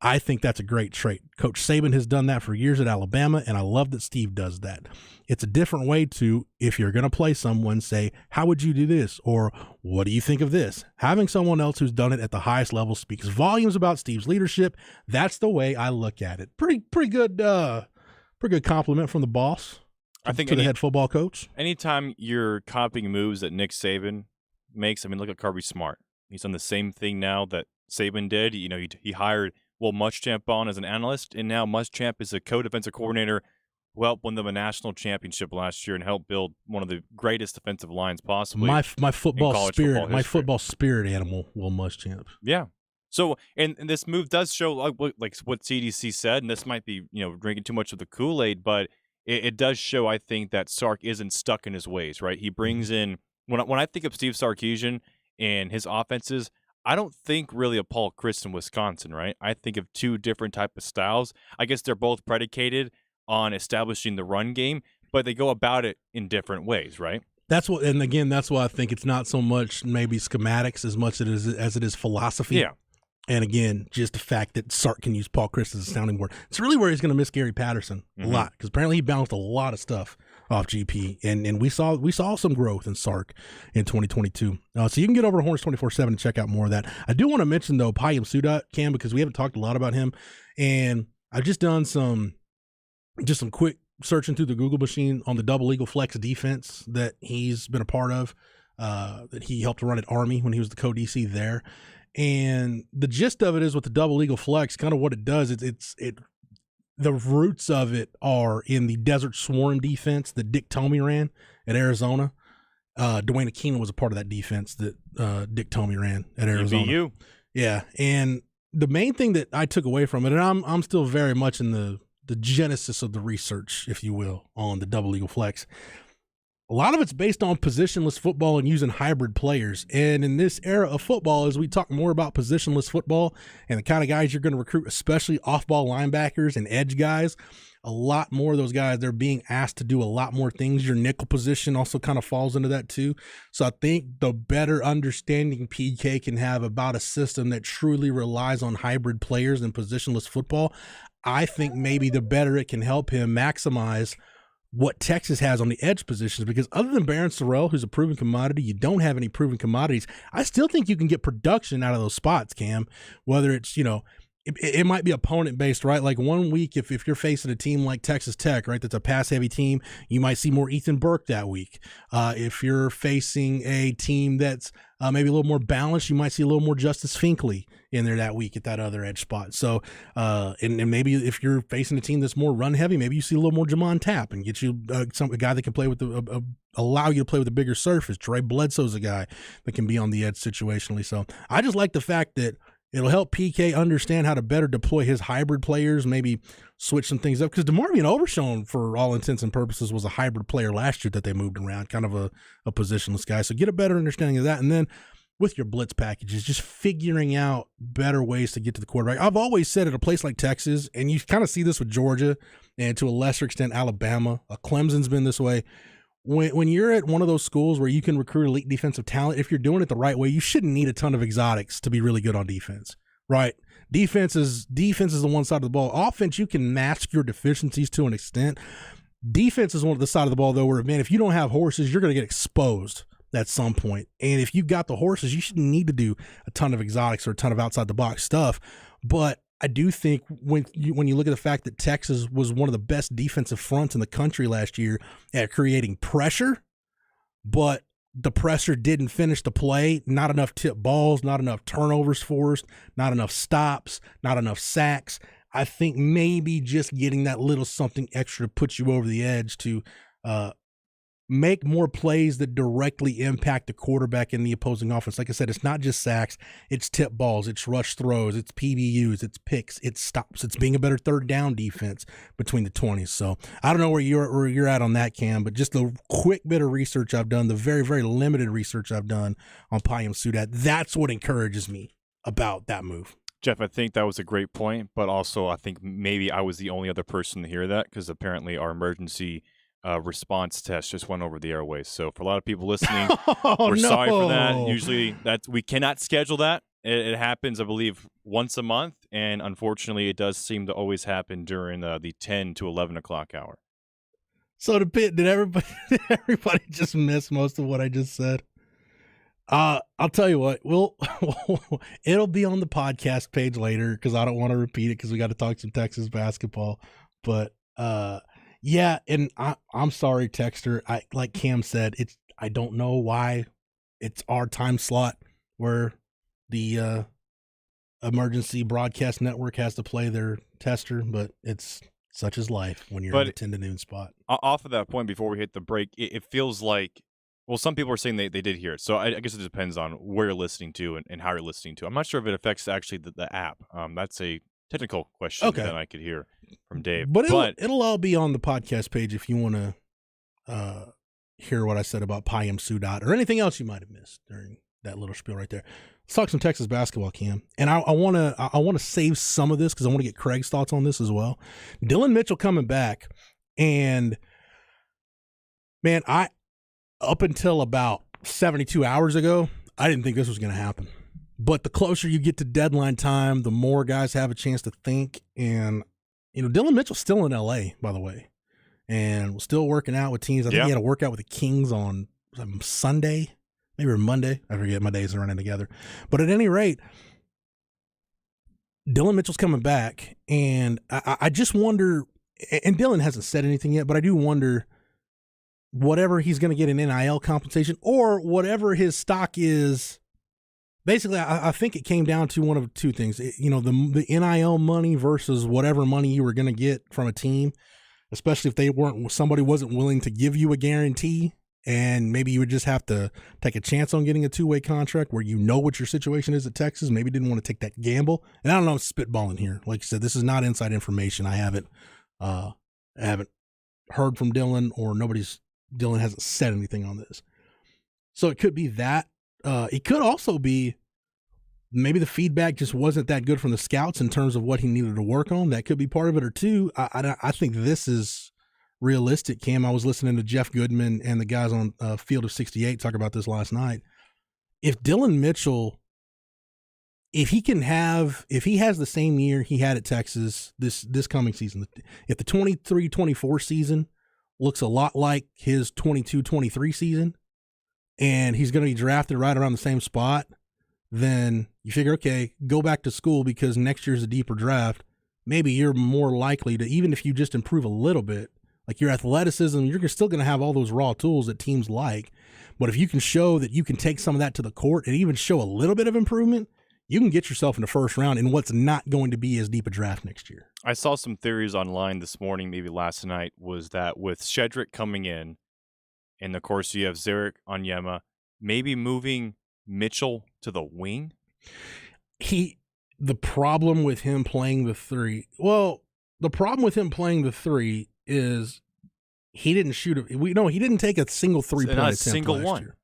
I think that's a great trait. Coach Saban has done that for years at Alabama, and I love that Steve does that. It's a different way to, if you're going to play someone, say, how would you do this? Or what do you think of this? Having someone else who's done it at the highest level speaks volumes about Steve's leadership. That's the way I look at it. Pretty good compliment from the boss. I think to the head football coach. Anytime you're copying moves that Nick Saban makes, I mean, look at Kirby Smart. He's done the same thing now that Saban did. You know, he hired Will Muschamp on as an analyst, and now Muschamp is a co-defensive coordinator who helped win them a national championship last year and helped build one of the greatest defensive lines possibly. My football spirit animal, Will Muschamp. Yeah. So, and this move does show like what CDC said, and this might be, you know, drinking too much of the Kool-Aid, but it does show, I think, that Sark isn't stuck in his ways, right? He brings in, when I think of Steve Sarkisian and his offenses, I don't think really of Paul Chryst in Wisconsin, right? I think of two different type of styles. I guess they're both predicated on establishing the run game, but they go about it in different ways, right? That's what, and again, that's why I think it's not so much maybe schematics as much as it is philosophy. Yeah. And again, just the fact that Sark can use Paul Chryst as a sounding board. It's really where he's going to miss Gary Patterson a lot, because apparently he bounced a lot of stuff off GP, and we saw some growth in Sark in 2022. So you can get over to Horns 24/7 and check out more of that. I do want to mention though Payam Sudhat, Cam, because we haven't talked a lot about him, and I've just done some quick searching through the Google machine on the double eagle flex defense that he's been a part of, that he helped run at Army when he was the co-DC there. And the gist of it is with the double eagle flex, kind of what it does is the roots of it are in the Desert Swarm defense that Dick Tomey ran at Arizona. Dwayne Aquino was a part of that defense that Dick Tomey ran at Arizona. EBU. Yeah, and the main thing that I took away from it, and I'm still very much in the genesis of the research, if you will, on the double eagle flex. A lot of it's based on positionless football and using hybrid players. And in this era of football, as we talk more about positionless football and the kind of guys you're going to recruit, especially off-ball linebackers and edge guys, a lot more of those guys, they're being asked to do a lot more things. Your nickel position also kind of falls into that too. So I think the better understanding PK can have about a system that truly relies on hybrid players and positionless football, I think maybe the better it can help him maximize what Texas has on the edge positions, because other than Barron Sorrell, who's a proven commodity, you don't have any proven commodities. I still think you can get production out of those spots, Cam, whether it's, you know, it might be opponent based, right? Like 1 week, if you're facing a team like Texas Tech, right, that's a pass heavy team, you might see more Ethan Burke that week. If you're facing a team that's maybe a little more balanced, you might see a little more Justice Finkley in there that week at that other edge spot. So, and maybe if you're facing a team that's more run heavy, maybe you see a little more Jamon Tapp and get you a guy that can play with allow you to play with a bigger surface. Trey Bledsoe's a guy that can be on the edge situationally. So I just like the fact that it'll help PK understand how to better deploy his hybrid players, maybe switch some things up. Because DeMarvion Overshown, for all intents and purposes, was a hybrid player last year that they moved around, kind of a positionless guy. So get a better understanding of that. And then with your blitz packages, just figuring out better ways to get to the quarterback. I've always said at a place like Texas, and you kind of see this with Georgia and to a lesser extent Alabama, Clemson's been this way. When you're at one of those schools where you can recruit elite defensive talent, if you're doing it the right way, you shouldn't need a ton of exotics to be really good on defense, right? Defense is the one side of the ball. Offense, you can mask your deficiencies to an extent. Defense is one of the side of the ball, though, where, man, if you don't have horses, you're going to get exposed at some point. And if you got the horses, you shouldn't need to do a ton of exotics or a ton of outside-the-box stuff. But I do think when you look at the fact that Texas was one of the best defensive fronts in the country last year at creating pressure, but the pressure didn't finish the play, not enough tip balls, not enough turnovers forced, not enough stops, not enough sacks, I think maybe just getting that little something extra to put you over the edge to make more plays that directly impact the quarterback in the opposing offense. Like I said, it's not just sacks, it's tip balls, it's rush throws, it's PBUs, it's picks, it's stops, it's being a better third down defense between the 20s. So I don't know where you're at on that, Cam, but just the quick bit of research I've done, the very, very limited research I've done on Payam Sudat, that's what encourages me about that move. Jeff, I think that was a great point, but also I think maybe I was the only other person to hear that because apparently our emergency response test just went over the airways. So for a lot of people listening, we're sorry for that. Usually we cannot schedule that. It happens, I believe, once a month, and unfortunately, it does seem to always happen during the 10 to 11 o'clock hour. So did everybody just miss most of what I just said? I'll tell you what, it'll be on the podcast page later because I don't want to repeat it because we got to talk some Texas basketball. But yeah, and I'm sorry, Texter. Like Cam said, I don't know why it's our time slot where the emergency broadcast network has to play their tester, but it's such is life when you're in the 10 to noon spot. Off of that point, before we hit the break, it feels like. Well, some people are saying they did hear it, so I guess it depends on where you're listening to and how you're listening to. I'm not sure if it affects actually the app. That's a technical question that I could hear from Dave. But it'll all be on the podcast page if you want to hear what I said about Payam Sudat or anything else you might have missed during that little spiel right there. Let's talk some Texas basketball, Cam. And I want to save some of this because I want to get Craig's thoughts on this as well. Dillon Mitchell coming back, and man, up until about 72 hours ago, I didn't think this was going to happen. But the closer you get to deadline time, the more guys have a chance to think. And, Dillon Mitchell's still in L.A., by the way, and still working out with teams. I think he had a workout with the Kings on Sunday, maybe Monday. I forget, my days are running together. But at any rate, Dillon Mitchell's coming back, and I just wonder, and Dillon hasn't said anything yet, but I do wonder whatever he's going to get in NIL compensation or whatever his stock is. Basically, I think it came down to one of two things. The NIL money versus whatever money you were going to get from a team, especially if somebody wasn't willing to give you a guarantee, and maybe you would just have to take a chance on getting a two-way contract where what your situation is at Texas. Maybe didn't want to take that gamble. And I don't know, I'm spitballing here. Like I said, this is not inside information. I haven't heard from Dillon, or Dillon hasn't said anything on this. So it could be that. It could also be maybe the feedback just wasn't that good from the scouts in terms of what he needed to work on. That could be part of it. Or two, I think this is realistic, Cam. I was listening to Jeff Goodman and the guys on Field of 68 talk about this last night. If Dillon Mitchell, if he has the same year he had at Texas this coming season, if the 23-24 season looks a lot like his 22-23 season, and he's going to be drafted right around the same spot, then you figure, okay, go back to school because next year's a deeper draft. Maybe you're more likely to, even if you just improve a little bit, like your athleticism, you're still going to have all those raw tools that teams like. But if you can show that you can take some of that to the court and even show a little bit of improvement, you can get yourself in the first round in what's not going to be as deep a draft next year. I saw some theories online this morning, maybe last night, was that with Shedrick coming in, and of course you have Zarek Onyema, maybe moving Mitchell to the wing. The problem with him playing the three is he didn't shoot he didn't take a single 3-point attempt single last one. year.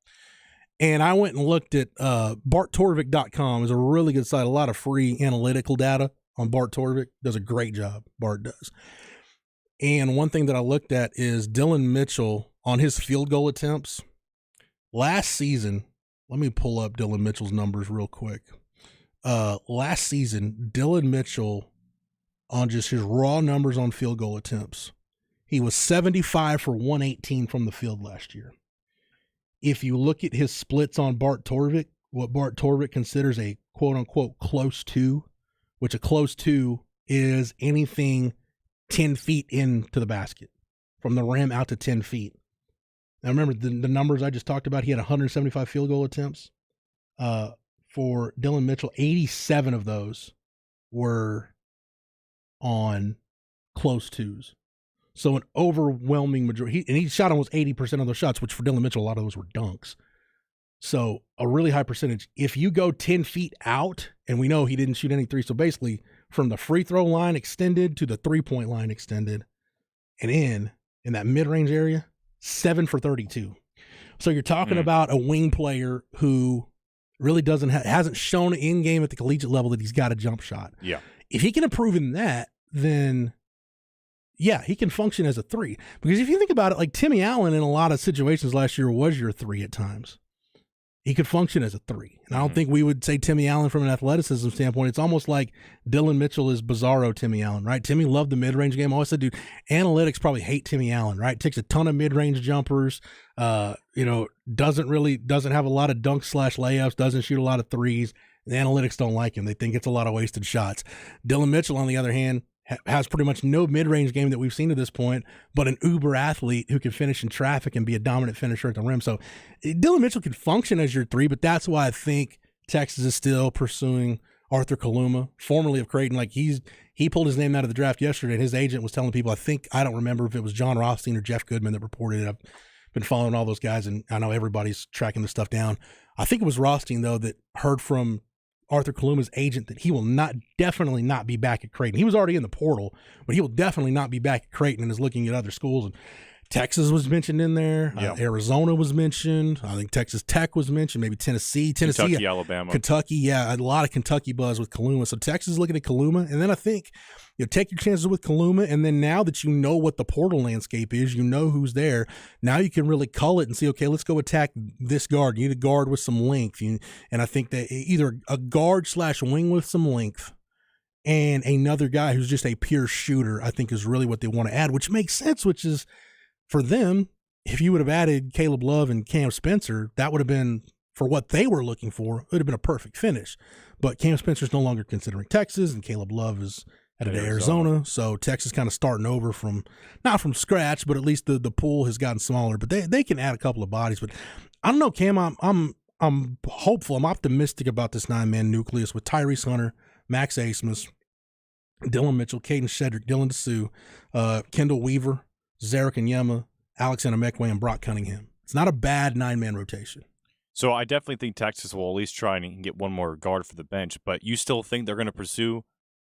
And I went and looked at BartTorvik.com is a really good site. A lot of free analytical data on Bart Torvik. Does a great job. Bart does. And one thing that I looked at is Dillon Mitchell on his field goal attempts. Last season, let me pull up Dillon Mitchell's numbers real quick. Last season, Dillon Mitchell, on just his raw numbers on field goal attempts, he was 75 for 118 from the field last year. If you look at his splits on Bart Torvik, what Bart Torvik considers a quote-unquote close to, which a close to is anything 10 feet into the basket, from the rim out to 10 feet. Now, remember the numbers I just talked about. He had 175 field goal attempts. For Dillon Mitchell, 87 of those were on close twos. So an overwhelming majority, and he shot almost 80% of those shots, which for Dylan Mitchell, a lot of those were dunks. So a really high percentage. If you go 10 feet out, and we know he didn't shoot any threes, so basically from the free throw line extended to the 3-point line extended and in that mid-range area, 7 for 32. So you're talking about a wing player who really hasn't shown in game at the collegiate level that he's got a jump shot. Yeah. If he can improve in that, then yeah, he can function as a 3. Because if you think about it, like Timmy Allen in a lot of situations last year was your 3 at times. He could function as a 3. And I don't think we would say Timmy Allen from an athleticism standpoint. It's almost like Dylan Mitchell is bizarro Timmy Allen, right? Timmy loved the mid-range game. I always said, dude, analytics probably hate Timmy Allen, right? Takes a ton of mid-range jumpers, doesn't have a lot of dunk/layups, doesn't shoot a lot of threes. The analytics don't like him. They think it's a lot of wasted shots. Dylan Mitchell, on the other hand, has pretty much no mid-range game that we've seen to this point, but an uber athlete who can finish in traffic and be a dominant finisher at the rim. So Dylan Mitchell can function as your 3, but that's why I think Texas is still pursuing Arthur Kaluma, formerly of Creighton. Like he pulled his name out of the draft yesterday, and his agent was telling people, I don't remember if it was John Rothstein or Jeff Goodman that reported it. I've been following all those guys, and I know everybody's tracking this stuff down. I think it was Rothstein, though, that heard from Arthur Kaluma's agent that he will definitely not be back at Creighton. He was already in the portal, but he will definitely not be back at Creighton and is looking at other schools. And Texas was mentioned in there. Yep. Arizona was mentioned. I think Texas Tech was mentioned. Maybe Tennessee, Kentucky, Alabama. Kentucky, yeah, a lot of Kentucky buzz with Kaluma. So Texas is looking at Kaluma, and then I think take your chances with Kaluma, and then now that you know what the portal landscape is, you know who's there. Now you can really cull it and see, okay, let's go attack this guard. You need a guard with some length, and I think that either a guard/wing with some length and another guy who's just a pure shooter, I think is really what they want to add, which makes sense, which is for them, if you would have added Caleb Love and Cam Spencer, that would have been, for what they were looking for, it would have been a perfect finish. But Cam Spencer's no longer considering Texas, and Caleb Love is at Arizona. So Texas kind of starting over not from scratch, but at least the pool has gotten smaller. But they can add a couple of bodies. But I don't know, Cam, I'm hopeful. I'm optimistic about this 9-man nucleus with Tyrese Hunter, Max Asmus, Dylan Mitchell, Caden Shedrick, Dylan DeSue, Kendall Weaver, Zarek Onyema, Alex Anamekwe, and Brock Cunningham. It's not a bad 9-man rotation. So I definitely think Texas will at least try and get one more guard for the bench. But you still think they're going to pursue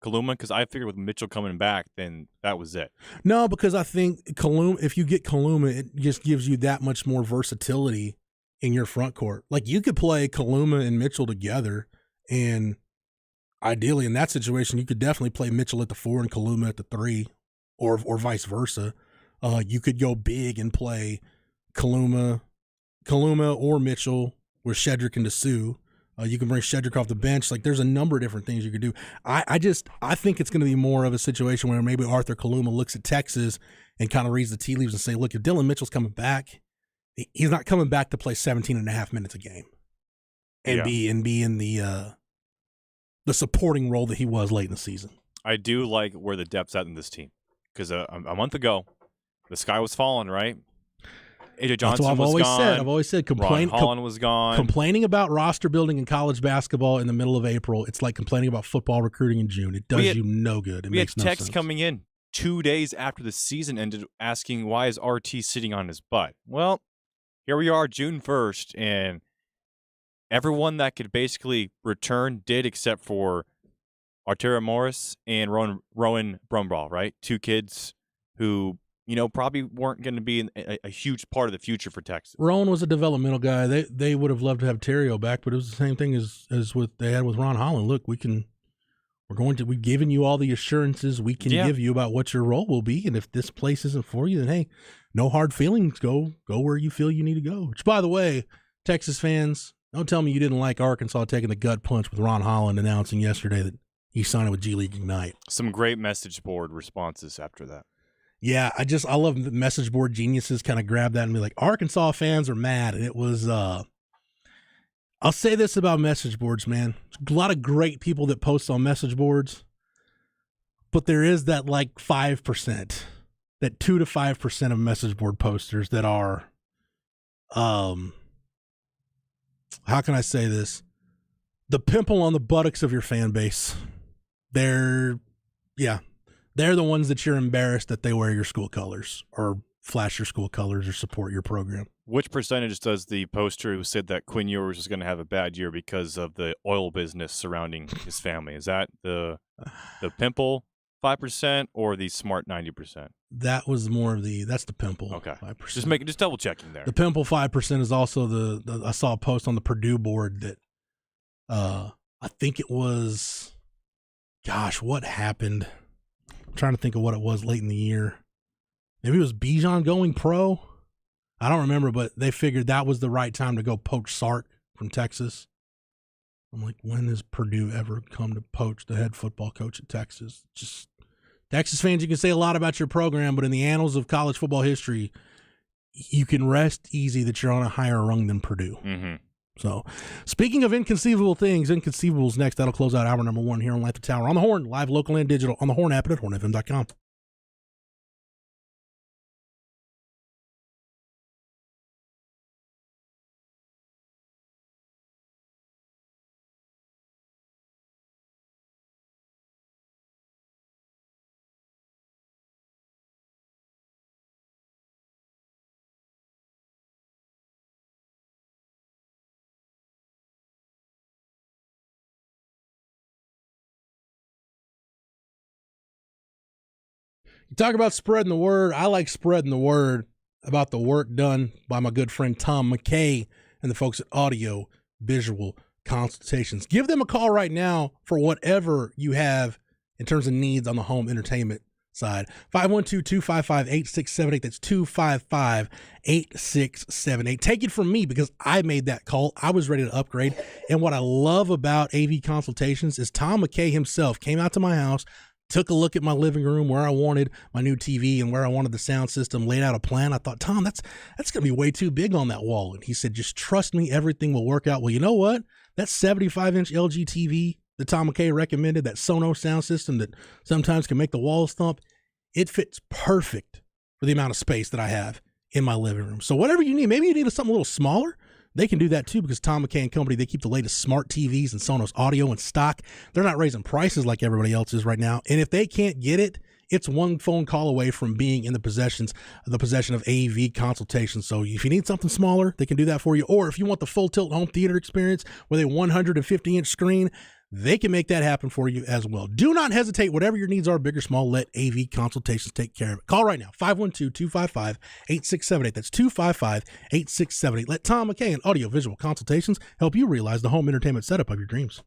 Kaluma? Because I figured with Mitchell coming back, then that was it. No, because I think if you get Kaluma, it just gives you that much more versatility in your front court. Like you could play Kaluma and Mitchell together, and ideally in that situation, you could definitely play Mitchell at the 4 and Kaluma at the 3, or vice versa. You could go big and play Kaluma or Mitchell with Shedrick and DeSue. You can bring Shedrick off the bench. Like there's a number of different things you could do. I think it's going to be more of a situation where maybe Arthur Kaluma looks at Texas and kind of reads the tea leaves and say, look, if Dylan Mitchell's coming back, he's not coming back to play 17 and a half minutes a game and be in the supporting role that he was late in the season. I do like where the depth's at in this team because a month ago, the sky was falling, right? AJ Johnson I've always said Ron Holland was gone. Complaining about roster building in college basketball in the middle of April, it's like complaining about football recruiting in June. It does you no good. We had texts coming in 2 days after the season ended asking, why is RT sitting on his butt? Well, here we are, June 1st, and everyone that could basically return did except for Arturo Morris and Rowan Brumbaugh, right? 2 kids who probably weren't going to be a huge part of the future for Texas. Rowan was a developmental guy. They would have loved to have Terrio back, but it was the same thing as what they had with Ron Holland. Look, we've given you all the assurances we can give you about what your role will be, and if this place isn't for you, then hey, no hard feelings. Go where you feel you need to go. Which, by the way, Texas fans, don't tell me you didn't like Arkansas taking the gut punch with Ron Holland announcing yesterday that he's signing with G League Ignite. Some great message board responses after that. Yeah, I love the message board geniuses kind of grab that and be like, Arkansas fans are mad. And it was, I'll say this about message boards, man. There's a lot of great people that post on message boards, but there is that like 5%, that 2 to 5% of message board posters that are, how can I say this? The pimple on the buttocks of your fan base. They're they're the ones that you're embarrassed that they wear your school colors or flash your school colors or support your program. Which percentage does the poster who said that Quinn Ewers was going to have a bad year because of the oil business surrounding his family? Is that the pimple 5% or the smart 90%? That was more of that's the pimple. Okay. 5%. Just double checking there. The pimple 5% is also I saw a post on the Purdue board that I think it was, gosh, what happened? I'm trying to think of what it was late in the year. Maybe it was Bijan going pro. I don't remember, but they figured that was the right time to go poach Sark from Texas. I'm like, when has Purdue ever come to poach the head football coach at Texas? Just Texas fans, you can say a lot about your program, but in the annals of college football history, you can rest easy that you're on a higher rung than Purdue. Mm-hmm. So, speaking of inconceivable things, Inconceivable's next. That'll close out hour number 1 here on Light the Tower on the Horn, live, local, and digital on the Horn app and at hornfm.com. You talk about spreading the word. I like spreading the word about the work done by my good friend Tom McKay and the folks at Audio Visual Consultations. Give them a call right now for whatever you have in terms of needs on the home entertainment side. 512-255-8678. That's 255-8678. Take it from me because I made that call. I was ready to upgrade. And what I love about AV Consultations is Tom McKay himself came out to my house, took a look at my living room where I wanted my new TV and where I wanted the sound system, laid out a plan. I thought, Tom, that's going to be way too big on that wall. And he said, just trust me, everything will work out. Well, you know what? That 75-inch LG TV that Tom McKay recommended, that Sonos sound system that sometimes can make the walls thump, it fits perfect for the amount of space that I have in my living room. So whatever you need, maybe you need something a little smaller, they can do that too because Tom McKay and Company, they keep the latest smart TVs and Sonos audio in stock. They're not raising prices like everybody else is right now. And if they can't get it, it's one phone call away from being in the possession of AV Consultations. So if you need something smaller, they can do that for you. Or if you want the full tilt home theater experience with a 150-inch screen, they can make that happen for you as well. Do not hesitate. Whatever your needs are, big or small, let AV Consultations take care of it. Call right now, 512-255-8678. That's 255-8678. Let Tom McKay and Audio Visual Consultations help you realize the home entertainment setup of your dreams.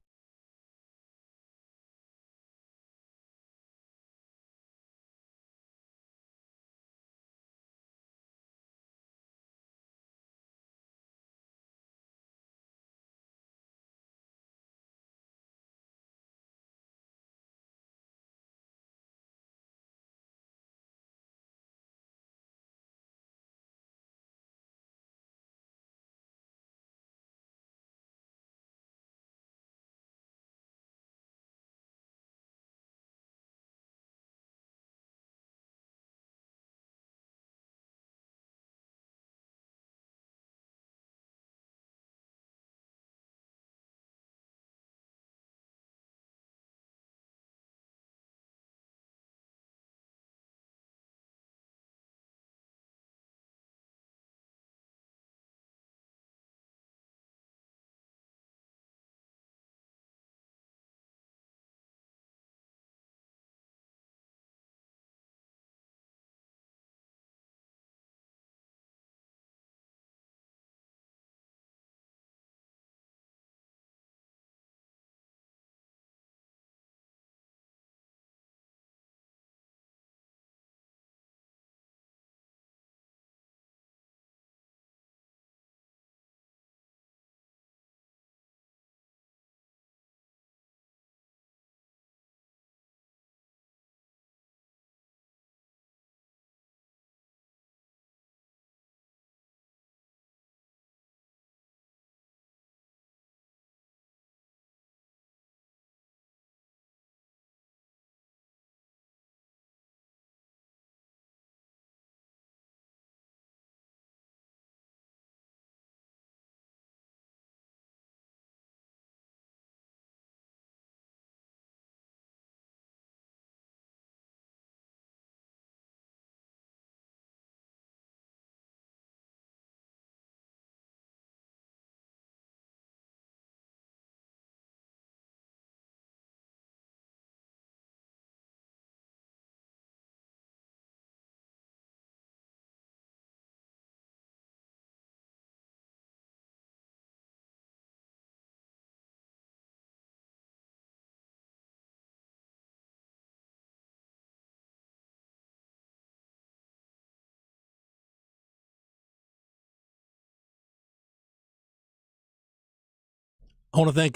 I want to thank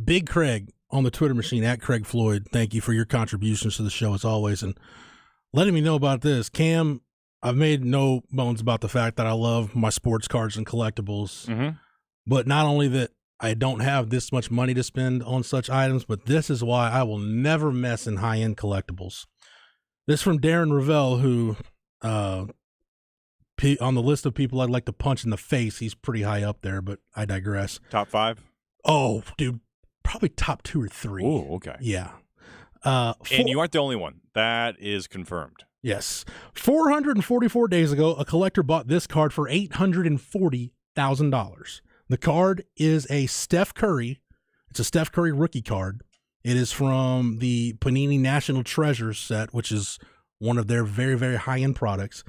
Big Craig on the Twitter machine at Craig Floyd. Thank you for your contributions to the show as always, and letting me know about this. Cam, I've made no bones about the fact that I love my sports cards and collectibles, Mm-hmm. but not only that I don't have this much money to spend on such items, but this is why I will never mess in high-end collectibles. This from Darren Ravel, who on the list of people I'd like to punch in the face, he's pretty high up there, but I digress. Top 5? Oh, dude, probably top 2 or 3. Oh, okay. Yeah. And you aren't the only one. That is confirmed. Yes. 444 days ago, a collector bought this card for $840,000. The card is a Steph Curry. It's a Steph Curry rookie card. It is from the Panini National Treasures set, which is one of their very, very high-end products.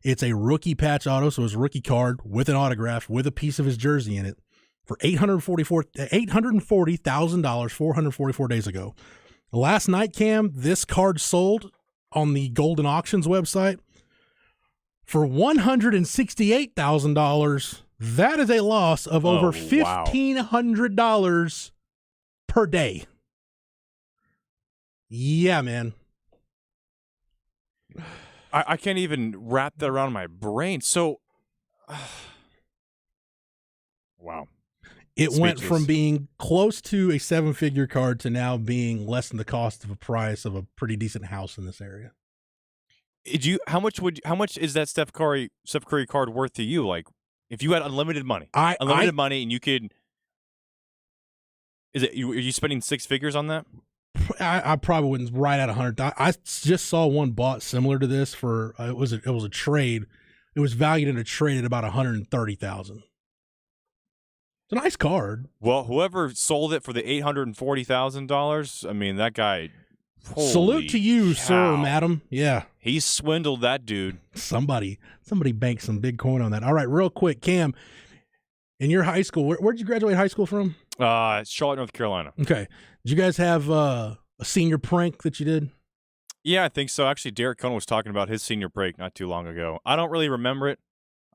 It's a rookie patch auto, so it's a rookie card with an autograph, with a piece of his jersey in it, for $840,000 444 days ago. Last night, Cam, this card sold on the Golden Auctions website for $168,000. That is a loss of over $1,500 per day. Yeah, man. I can't even wrap that around my brain. So, wow. It went from being close to a 7-figure card to now being less than the cost of a price of a pretty decent house in this area. How much is that Steph Curry card worth to you? Like, if you had unlimited money, money, and you could, are you spending 6 figures on that? I probably wouldn't right at 100. I just saw one bought similar to this for it was a trade. It was valued in a trade at about $130,000. It's a nice card. Well, whoever sold it for the $840,000, I mean, that guy. Salute to you, sir or madam. Yeah. He swindled that dude. Somebody banked some big coin on that. All right, real quick, Cam, in your high school, where'd you graduate high school from? Charlotte, North Carolina. Okay. Did you guys have a senior prank that you did? Yeah, I think so. Actually, Derek Cohn was talking about his senior prank not too long ago. I don't really remember it.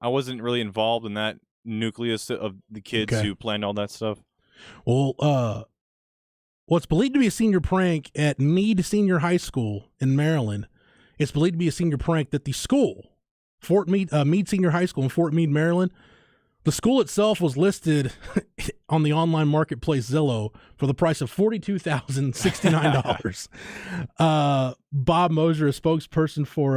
I wasn't really involved in that nucleus of the kids who planned all that stuff. Well, what's believed to be a senior prank at Meade Senior High School in Maryland. It's believed to be a senior prank that the school, Meade Senior High School in Fort Meade, Maryland, the school itself was listed on the online marketplace Zillow for the price of $42,069. Bob Moser, a spokesperson for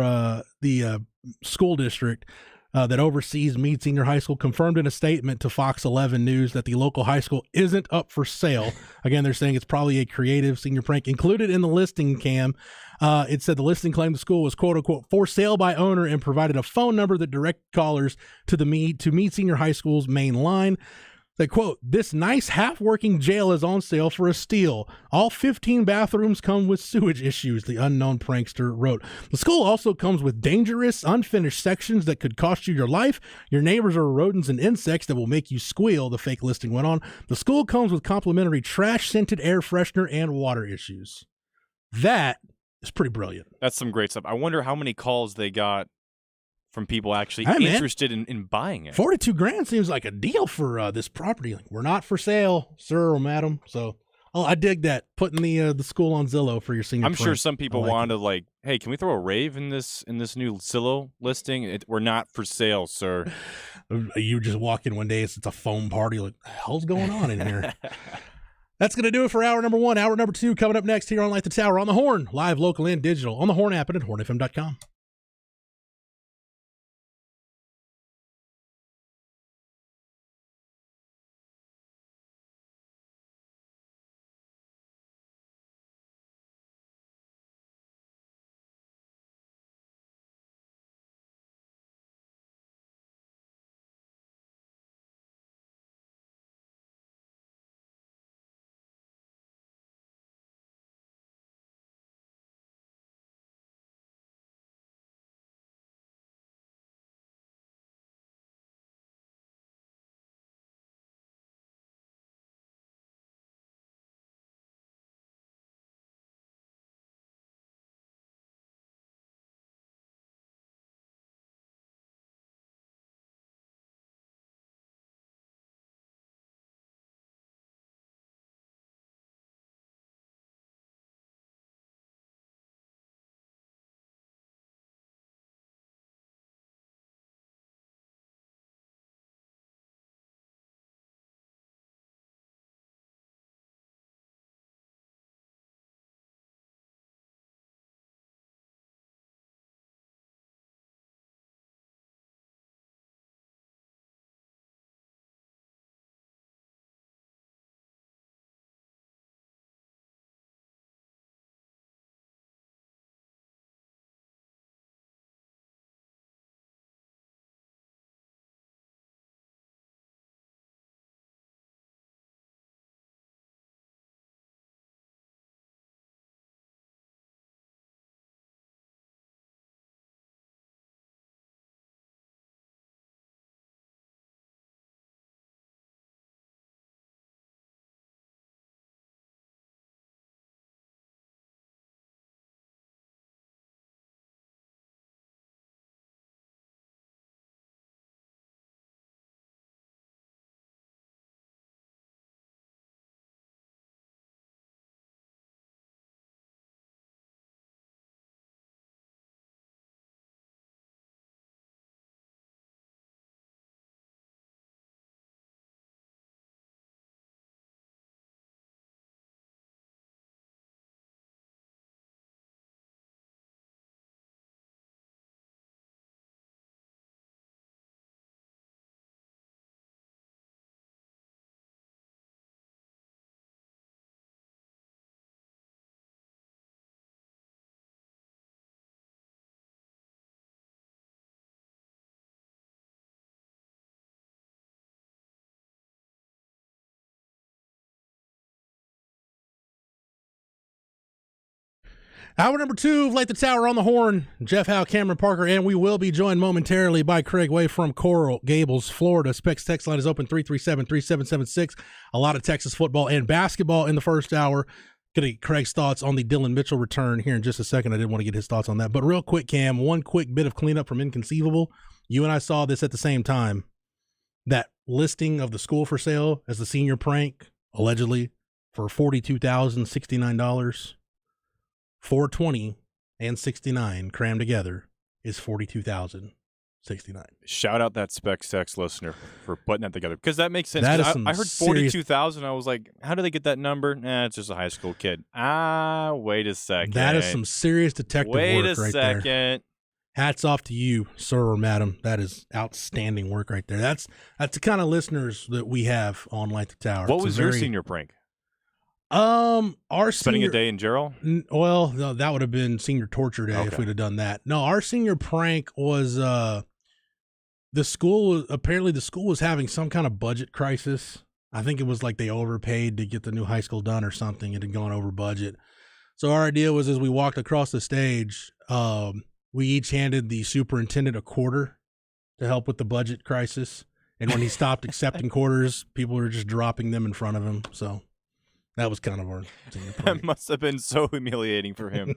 the school district that oversees Meade Senior High School, confirmed in a statement to Fox 11 News that the local high school isn't up for sale. Again, they're saying it's probably a creative senior prank. Included in the listing, Cam, it said the listing claimed the school was quote unquote for sale by owner and provided a phone number that directed callers to Meade Senior High School's main line. They quote, "This nice half-working jail is on sale for a steal. All 15 bathrooms come with sewage issues," the unknown prankster wrote. The school also comes with dangerous, unfinished sections that could cost you your life. Your neighbors are rodents and insects that will make you squeal, the fake listing went on. The school comes with complimentary trash-scented air freshener and water issues. That is pretty brilliant. That's some great stuff. I wonder how many calls they got from people actually interested in buying it. $42,000 seems like a deal for this property. Like, we're not for sale, sir or madam. So, I dig that, putting the school on Zillow for your senior. I'm sure some people wanted to hey, can we throw a rave in this new Zillow listing? We're not for sale, sir. You just walk in one day, it's a foam party. Like, the hell's going on in here? That's going to do it for hour number 1. Hour number 2 coming up next here on Light the Tower on the Horn, live, local, and digital, on the Horn app and at hornfm.com. Hour number 2 of Light the Tower on the Horn. Jeff Howe, Cameron Parker, and we will be joined momentarily by Craig Way from Coral Gables, Florida. Specs text line is open 337-3776. A lot of Texas football and basketball in the first hour. Going to get Craig's thoughts on the Dylan Mitchell return here in just a second. I didn't want to get his thoughts on that. But real quick, Cam, one quick bit of cleanup from Inconceivable. You and I saw this at the same time. That listing of the school for sale as the senior prank, allegedly, for $42,069. 420 and 69 crammed together is 42,069. Shout out that Specs Text listener for putting that together, because that makes sense. That is I heard 42,000. I was like, how do they get that number? Nah, it's just a high school kid. Wait a second. That is some serious detective work right there. Wait a second. Hats off to you, sir or madam. That is outstanding work right there. That's the kind of listeners that we have on Light the Tower. What was your senior prank? Our spending senior, a day in jail? Well, no, that would have been senior torture day if we'd have done that. No, our senior prank was the school was having some kind of budget crisis. I think it was like they overpaid to get the new high school done or something. It had gone over budget. So our idea was, as we walked across the stage, we each handed the superintendent a quarter to help with the budget crisis. And when he stopped accepting quarters, people were just dropping them in front of him. So that was kind of our senior prank. That must have been so humiliating for him.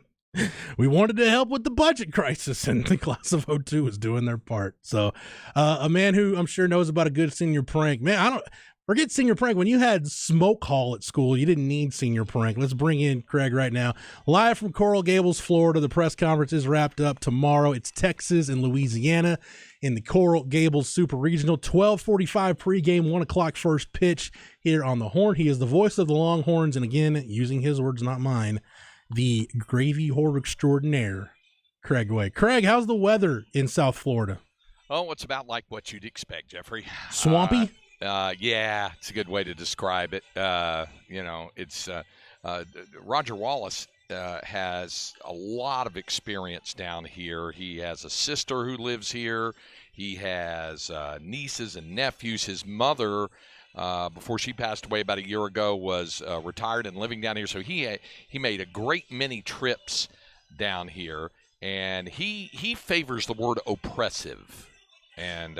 We wanted to help with the budget crisis, and the class of 02 was doing their part. So a man who I'm sure knows about a good senior prank. Man, forget senior prank. When you had smoke hall at school, you didn't need senior prank. Let's bring in Craig right now. Live from Coral Gables, Florida. The press conference is wrapped up tomorrow. It's Texas and Louisiana in the Coral Gables Super Regional. 12:45 pregame, 1 o'clock first pitch here on the Horn. He is the voice of the Longhorns, and again, using his words, not mine, the gravy whore extraordinaire, Craig Way. Craig, how's the weather in South Florida? Oh, it's about like what you'd expect, Jeffrey. Swampy? Yeah, it's a good way to describe it. It's Roger Wallace has a lot of experience down here. He has a sister who lives here. He has nieces and nephews. His mother, before she passed away about a year ago, was retired and living down here. So he made a great many trips down here, and he favors the word oppressive, and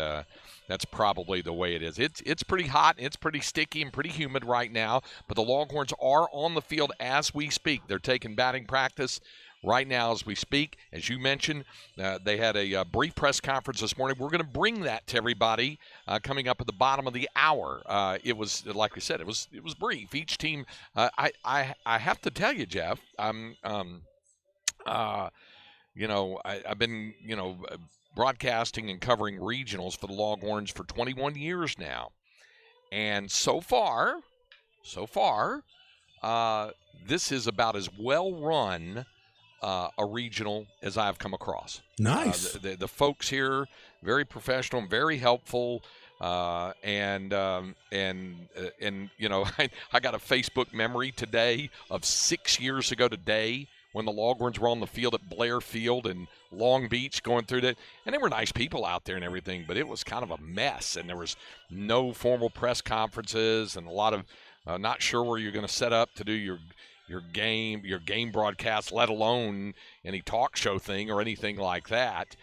that's probably the way it is. It's pretty hot, it's pretty sticky, and pretty humid right now, but the Longhorns are on the field as we speak. They're taking batting practice right now as we speak. As you mentioned, they had a brief press conference this morning. We're going to bring that to everybody coming up at the bottom of the hour. It was, like we said, it was brief. Each team, I have to tell you, Jeff, I've been, broadcasting and covering regionals for the Longhorns for 21 years now. And so far, this is about as well run a regional as I've come across. Nice. The folks here, very professional and very helpful. I got a Facebook memory today of 6 years ago today when the Longhorns were on the field at Blair Field in Long Beach going through that. And they were nice people out there and everything, but it was kind of a mess. And there was no formal press conferences and a lot of not sure where you're going to set up to do your game broadcast, let alone any talk show thing or anything like that.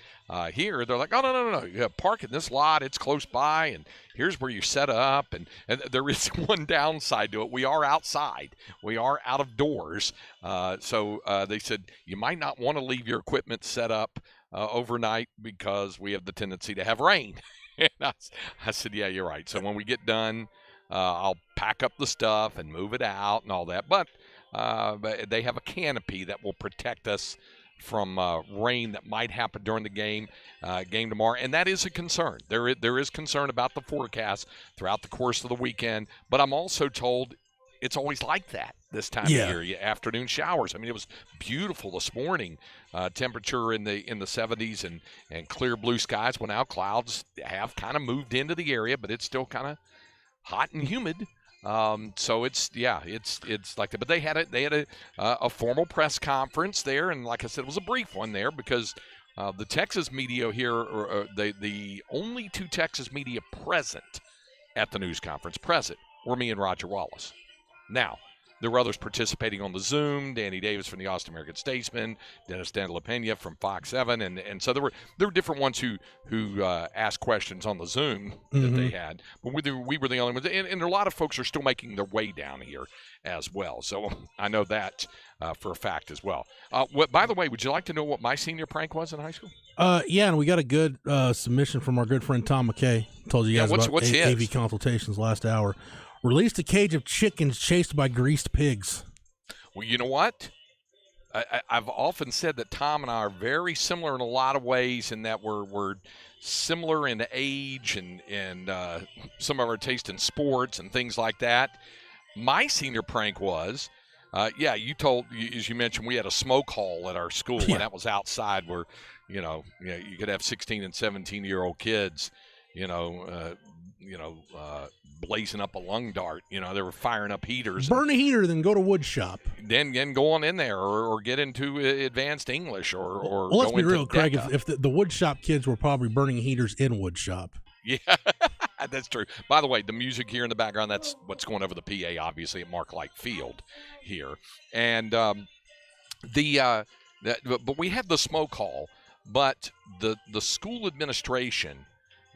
Here, they're like, oh, no. You park in this lot. It's close by, and here's where you set up. And there is one downside to it. We are outside. We are out of doors. So they said you might not want to leave your equipment set up overnight because we have the tendency to have rain. And I said, yeah, you're right. So when we get done, I'll pack up the stuff and move it out and all that. But they have a canopy that will protect us from rain that might happen during the game tomorrow, and that is a concern. There is concern about the forecast throughout the course of the weekend, but I'm also told it's always like that this time of year. Afternoon showers. I mean, it was beautiful this morning. Temperature in the 70s and clear blue skies. Well, now clouds have kind of moved into the area, but it's still kind of hot and humid. So it's like that. But they had a formal press conference there, and like I said, it was a brief one there because the Texas media here, the only two Texas media present at the news conference were me and Roger Wallace. Now, there were others participating on the Zoom. Danny Davis from the Austin American Statesman, Dennis De La Pena from Fox 7, and so there were different ones who asked questions on the Zoom that they had. But we were the only ones, and a lot of folks are still making their way down here as well. So I know that for a fact as well. By the way, would you like to know what my senior prank was in high school? Yeah, and we got a good submission from our good friend Tom McKay. Told you guys about what's his? AV consultations last hour. Released a cage of chickens chased by greased pigs. Well, you know what? I've often said that Tom and I are very similar in a lot of ways, in that we're similar in age and some of our taste in sports and things like that. My senior prank was, you as you mentioned, we had a smoke hall at our school, and that was outside where, you could have 16 and 17-year-old kids, blazing up a lung dart. They were firing up heaters. Burn a heater, then go to wood shop. Then go on in there or get into advanced English or well, let's go be into real, Craig. DECA. If the wood shop kids were probably burning heaters in wood shop. Yeah, that's true. By the way, the music here in the background, that's what's going over the PA, obviously, at Mark Light Field here. And but we had the smoke hall, but the school administration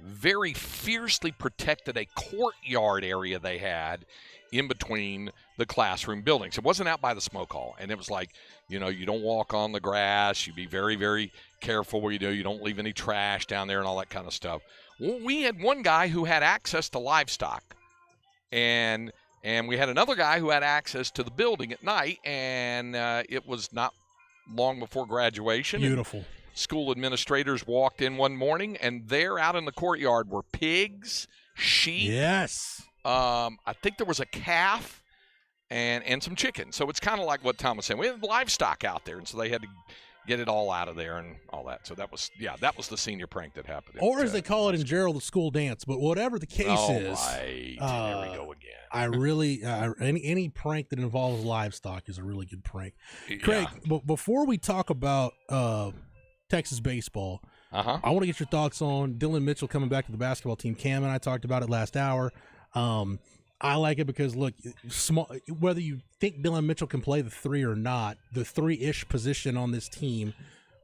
very fiercely protected a courtyard area they had in between the classroom buildings. It wasn't out by the smoke hall, and it was like, you don't walk on the grass. You be very, very careful where you do. You don't leave any trash down there and all that kind of stuff. Well, we had one guy who had access to livestock, and we had another guy who had access to the building at night, and it was not long before graduation. Beautiful. School administrators walked in one morning, and there out in the courtyard were pigs, sheep. Yes. I think there was a calf and some chicken. So it's kind of like what Tom was saying. We had livestock out there, and so they had to get it all out of there and all that. So that was the senior prank that happened. Or as they call it in Gerald, the school dance. But whatever the case is, right. Here we go again. I really any prank that involves livestock is a really good prank. Craig, but before we talk about Texas baseball, I want to get your thoughts on Dylan Mitchell coming back to the basketball team. Cam and I talked about it last hour. I like it because, look, whether you think Dylan Mitchell can play the three or not, the three-ish position on this team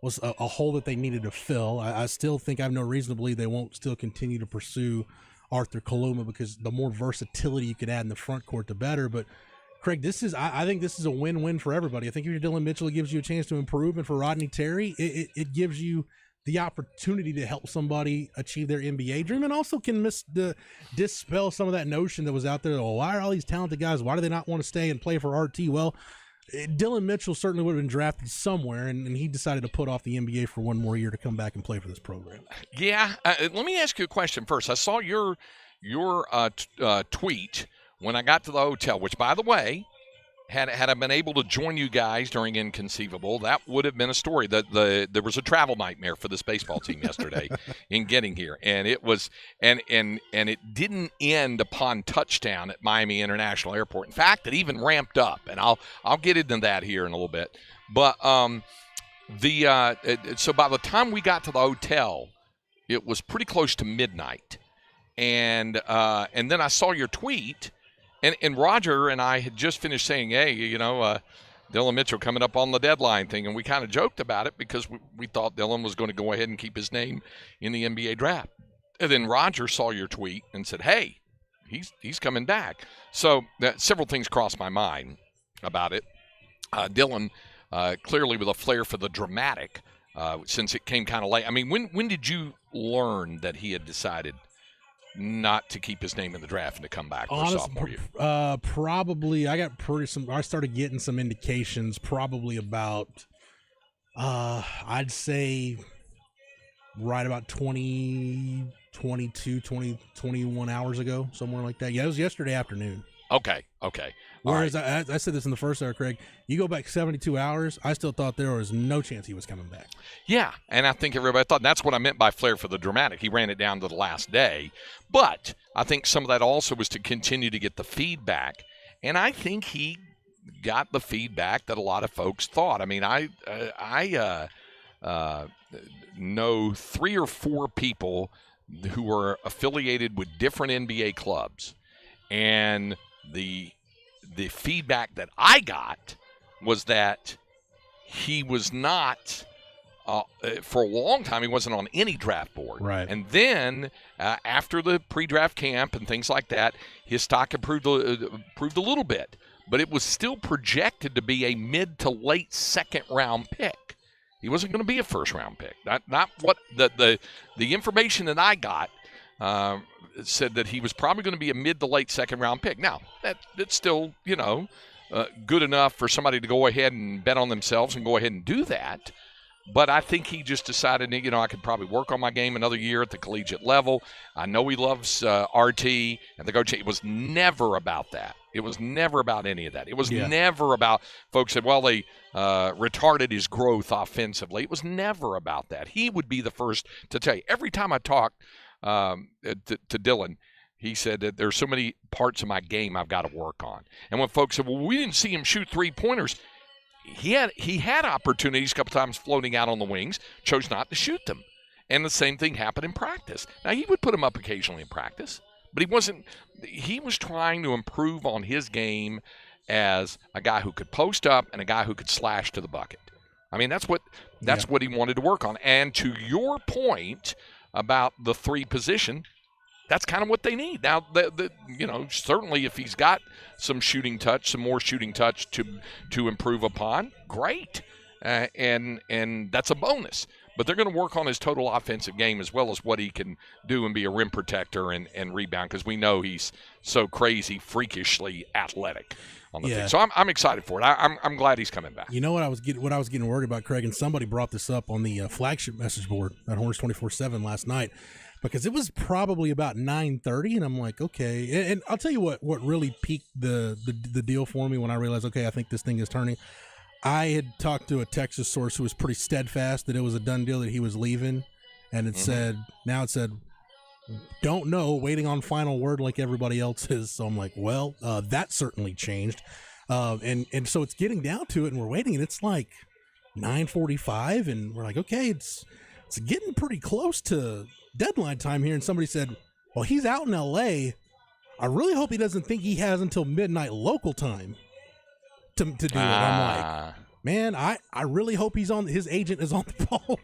was a hole that they needed to fill. I still think I have no reason to believe they won't still continue to pursue Arthur Kaluma, because the more versatility you can add in the front court, the better. But Craig, I think this is a win-win for everybody. I think if you're Dylan Mitchell, it gives you a chance to improve, and for Rodney Terry, it gives you the opportunity to help somebody achieve their NBA dream, and also can dispel some of that notion that was out there. Why are all these talented guys? Why do they not want to stay and play for RT? Well, Dylan Mitchell certainly would have been drafted somewhere, and he decided to put off the NBA for one more year to come back and play for this program. Yeah. Let me ask you a question first. I saw your tweet when I got to the hotel, which, by the way, had I been able to join you guys during Inconceivable, that would have been a story. There was a travel nightmare for this baseball team yesterday in getting here, and it was and it didn't end upon touchdown at Miami International Airport. In fact, it even ramped up, and I'll get into that here in a little bit. But so by the time we got to the hotel, it was pretty close to midnight, and then I saw your tweet. And Roger and I had just finished saying, hey, Dylan Mitchell coming up on the deadline thing, and we kind of joked about it because we thought Dylan was going to go ahead and keep his name in the NBA draft. And then Roger saw your tweet and said, hey, he's coming back. So several things crossed my mind about it. Dylan, clearly with a flair for the dramatic, since it came kind of late. I mean, when did you learn that he had decided not to keep his name in the draft and to come back for sophomore year? Probably I started getting some indications probably about I'd say right about 20, 22, 20, 21 hours ago, somewhere like that. Yeah, it was yesterday afternoon. Okay. Whereas right. I said this in the first hour, Craig, you go back 72 hours, I still thought there was no chance he was coming back. Yeah, and I think everybody thought that's what I meant by flair for the dramatic. He ran it down to the last day. But I think some of that also was to continue to get the feedback. And I think he got the feedback that a lot of folks thought. I mean, I know 3 or 4 people who were affiliated with different NBA clubs. And the feedback that I got was that he was not. For a long time, he wasn't on any draft board. Right. And then after the pre-draft camp and things like that, his stock improved a little bit. But it was still projected to be a mid to late second-round pick. He wasn't going to be a first-round pick. Not what the information that I got said that he was probably going to be a mid to late second-round pick. Now, that's still, good enough for somebody to go ahead and bet on themselves and go ahead and do that. But I think he just decided, I could probably work on my game another year at the collegiate level. I know he loves RT and the coach. It was never about that. It was never about any of that. It was never about folks said, well, they retarded his growth offensively. It was never about that. He would be the first to tell you. Every time I talked to Dylan, he said that there's so many parts of my game I've got to work on. And when folks said, well, we didn't see him shoot three-pointers, he had opportunities a couple times floating out on the wings, chose not to shoot them. And the same thing happened in practice. Now, he would put them up occasionally in practice, but he was trying to improve on his game as a guy who could post up and a guy who could slash to the bucket. I mean, that's what he wanted to work on. And to your point about the three position, that's kind of what they need. Now, certainly if he's got some more shooting touch to improve upon, great. And that's a bonus. But they're going to work on his total offensive game as well as what he can do and be a rim protector and rebound, because we know he's so crazy, freakishly athletic on the field. So I'm excited for it. I'm glad he's coming back. You know what I was getting worried about, Craig, and somebody brought this up on the flagship message board at Hornets 24/7 last night, because it was probably about 9:30, and I'm like, okay. And I'll tell you what really piqued the deal for me when I realized, okay, I think this thing is turning. I had talked to a Texas source who was pretty steadfast that it was a done deal, that he was leaving, and it said, don't know, waiting on final word like everybody else is. So I'm like, well, that certainly changed. And so it's getting down to it, and we're waiting, and it's like 9:45, and we're like, okay, it's getting pretty close to deadline time here. And somebody said, well, he's out in LA. I really hope he doesn't think he has until midnight local time to do it. I'm like, man, I really hope his agent is on the ball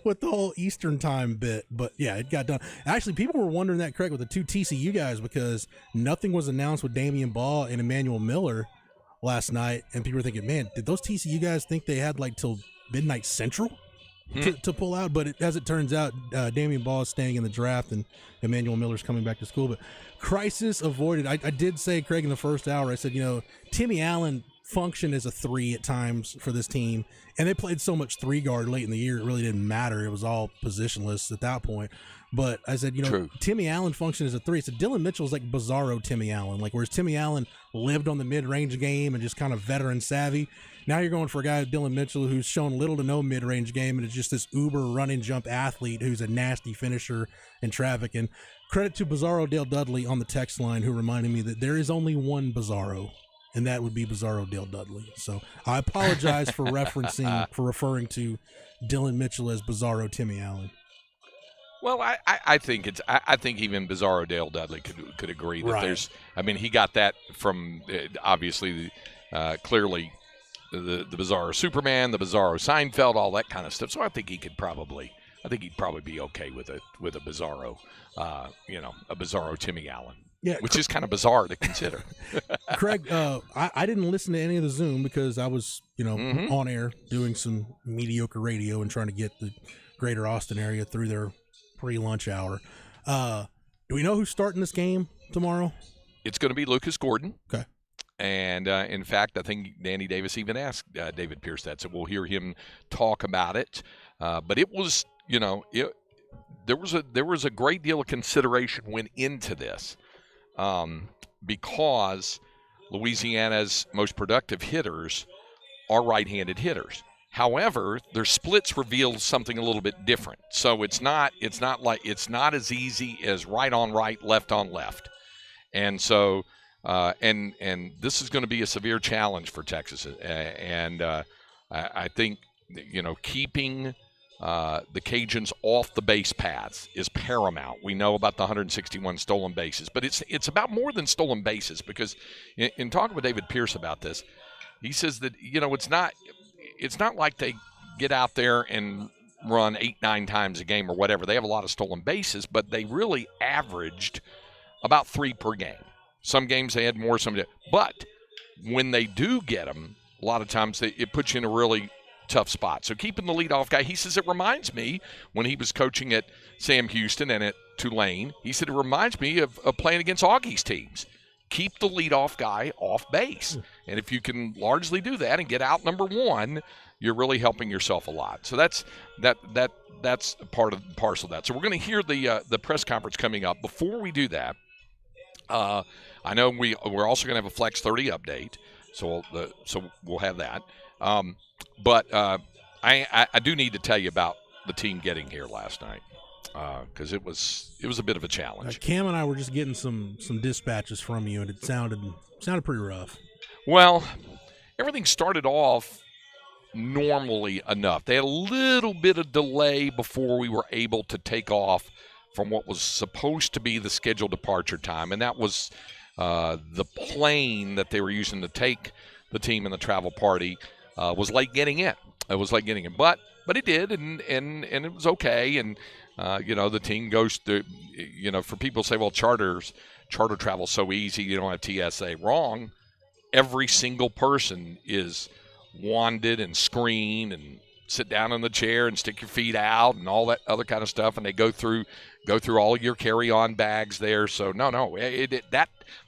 with the whole Eastern time bit. But yeah, it got done. Actually, people were wondering that, Craig, with the two TCU guys, because nothing was announced with Damian Ball and Emmanuel Miller last night, and people were thinking, man, did those TCU guys think they had like till midnight Central to pull out? But as it turns out, Damian Ball is staying in the draft, and Emmanuel Miller's coming back to school. But crisis avoided. I did say, Craig, in the first hour, I said, Timmy Allen functioned as a three at times for this team, and they played so much three guard late in the year, it really didn't matter. It was all positionless at that point. But I said, True. Timmy Allen functioned as a three. So Dylan Mitchell's like bizarro Timmy Allen. Like, whereas Timmy Allen lived on the mid-range game and just kind of veteran savvy, now you're going for a guy like Dylan Mitchell who's shown little to no mid-range game and is just this uber running jump athlete who's a nasty finisher in traffic. And credit to Bizarro Dale Dudley on the text line, who reminded me that there is only one Bizarro, and that would be Bizarro Dale Dudley. So I apologize for referring to Dylan Mitchell as Bizarro Timmy Allen. Well, I think even Bizarro Dale Dudley could agree that there's. I mean, he got that from obviously clearly the Bizarro Superman, the Bizarro Seinfeld, all that kind of stuff. So I think he'd probably be okay with a Bizarro, a Bizarro Timmy Allen. Yeah, which is kind of bizarre to consider. Craig, I didn't listen to any of the Zoom because I was, on air doing some mediocre radio and trying to get the greater Austin area through their pre-lunch hour. Do we know who's starting this game tomorrow? It's going to be Lucas Gordon. Okay. And, in fact, I think Danny Davis even asked David Pierce that, so we'll hear him talk about it. But it was, there was a great deal of consideration went into this. Because Louisiana's most productive hitters are right-handed hitters. However, their splits reveal something a little bit different. So it's not as easy as right on right, left on left. And so and this is going to be a severe challenge for Texas. And I think keeping the Cajuns off the base paths is paramount. We know about the 161 stolen bases, but it's about more than stolen bases, because in talking with David Pierce about this, he says that, it's not like they get out there and run 8-9 times a game or whatever. They have a lot of stolen bases, but they really averaged about 3 per game. Some games they had more, some did. But when they do get them, a lot of times it puts you in a really tough spot. So keeping the leadoff guy, he says it reminds me when he was coaching at Sam Houston and at Tulane. He said it reminds me of playing against Augie's teams. Keep the leadoff guy off base. And if you can largely do that and get out number 1, you're really helping yourself a lot. So that's part of the parcel of that. So we're going to hear the press conference coming up. Before we do that, I know we're also going to have a Flex 30 update. So we'll have that. But I do need to tell you about the team getting here last night, because it was a bit of a challenge. Cam and I were just getting some dispatches from you, and it sounded pretty rough. Well, everything started off normally enough. They had a little bit of delay before we were able to take off from what was supposed to be the scheduled departure time, and that was the plane that they were using to take the team and the travel party was late getting in. It was late getting in, but it did, and it was okay. And the team goes through. For people to say, well, charter travel's so easy, you don't have TSA. Wrong. Every single person is wanded and screened and sit down in the chair and stick your feet out and all that other kind of stuff, and they go through all your carry-on bags there. So no,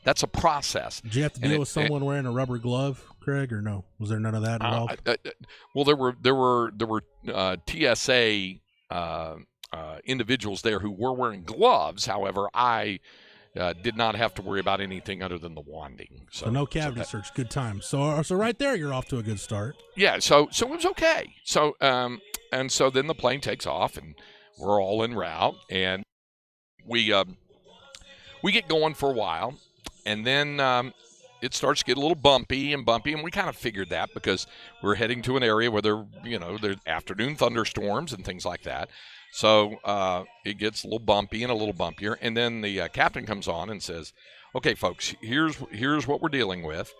that's a process. Did you have to deal with someone wearing a rubber glove, Craig, or no? Was there none of that involved? Well, there were TSA individuals there who were wearing gloves. However, I did not have to worry about anything other than the wanding. So no cavity search. Good time. So right there, you're off to a good start. Yeah. So it was okay. So so then the plane takes off, and we're all en route, and we get going for a while, and then it starts to get a little bumpy, and we kind of figured that because we're heading to an area where there's afternoon thunderstorms and things like that. So it gets a little bumpy and a little bumpier, and then the captain comes on and says, "Okay, folks, here's what we're dealing with.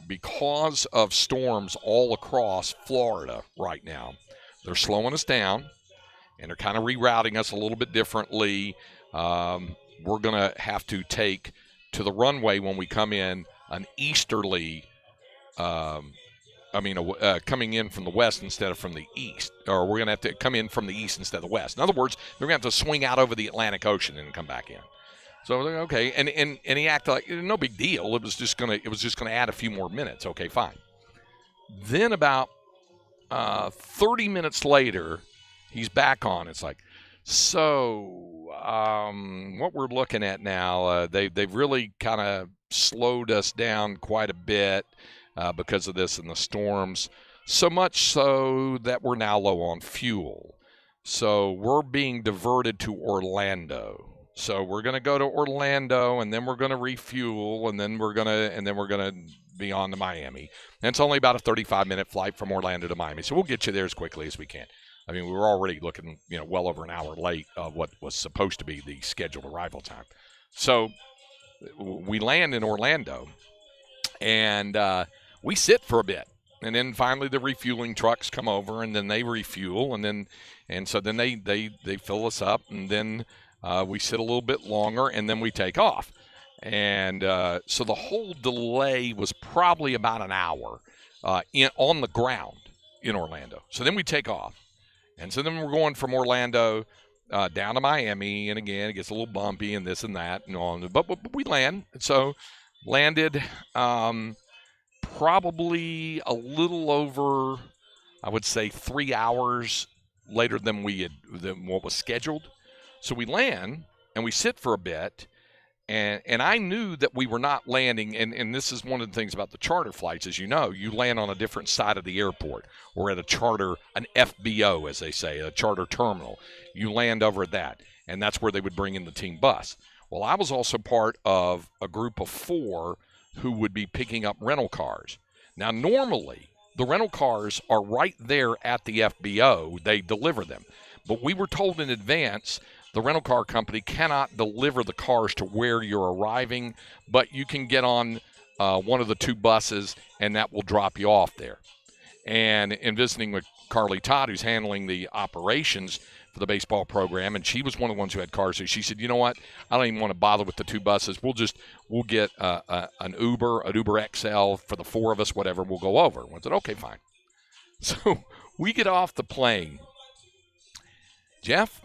Because of storms all across Florida right now, they're slowing us down, and they're kind of rerouting us a little bit differently. We're going to have to take to the runway when we come in an easterly coming in from the west instead of from the east, or we're going to have to come in from the east instead of the west. In other words, they're going to have to swing out over the Atlantic Ocean and come back in." So okay, and he acted like no big deal. It was just going to add a few more minutes. Okay, fine. Then about 30 minutes later, he's back on. It's like, so what we're looking at now, they've really kind of slowed us down quite a bit. Because of this and the storms, so much so that we're now low on fuel. So we're being diverted to Orlando. So we're going to go to Orlando, and then we're going to refuel, and then we're going to be on to Miami. And it's only about a 35-minute flight from Orlando to Miami. So we'll get you there as quickly as we can. I mean, we were already looking, well over an hour late of what was supposed to be the scheduled arrival time. So we land in Orlando, and we sit for a bit, and then finally the refueling trucks come over, and then they refuel, and so then they fill us up, and then we sit a little bit longer, and then we take off. And so the whole delay was probably about an hour on the ground in Orlando. So then we take off, and so then we're going from Orlando down to Miami, and again it gets a little bumpy and this and that and all, but we land. So landed. Probably a little over, I would say, 3 hours later than what was scheduled. So we land and we sit for a bit, and I knew that we were not landing. And this is one of the things about the charter flights, as you know, you land on a different side of the airport, or at an FBO, as they say, a charter terminal. You land over at that, and that's where they would bring in the team bus. Well, I was also part of a group of 4 who would be picking up rental cars. Now, normally, the rental cars are right there at the FBO. They deliver them. But we were told in advance the rental car company cannot deliver the cars to where you're arriving, but you can get on one of the 2 buses, and that will drop you off there. And in visiting with Carly Todd, who's handling the operations for the baseball program, and she was one of the ones who had cars, so she said, you know what, I don't even want to bother with the 2 buses. We'll get an Uber XL for the 4 of us, whatever, we'll go over. I said, okay, fine. So we get off the plane. Jeff,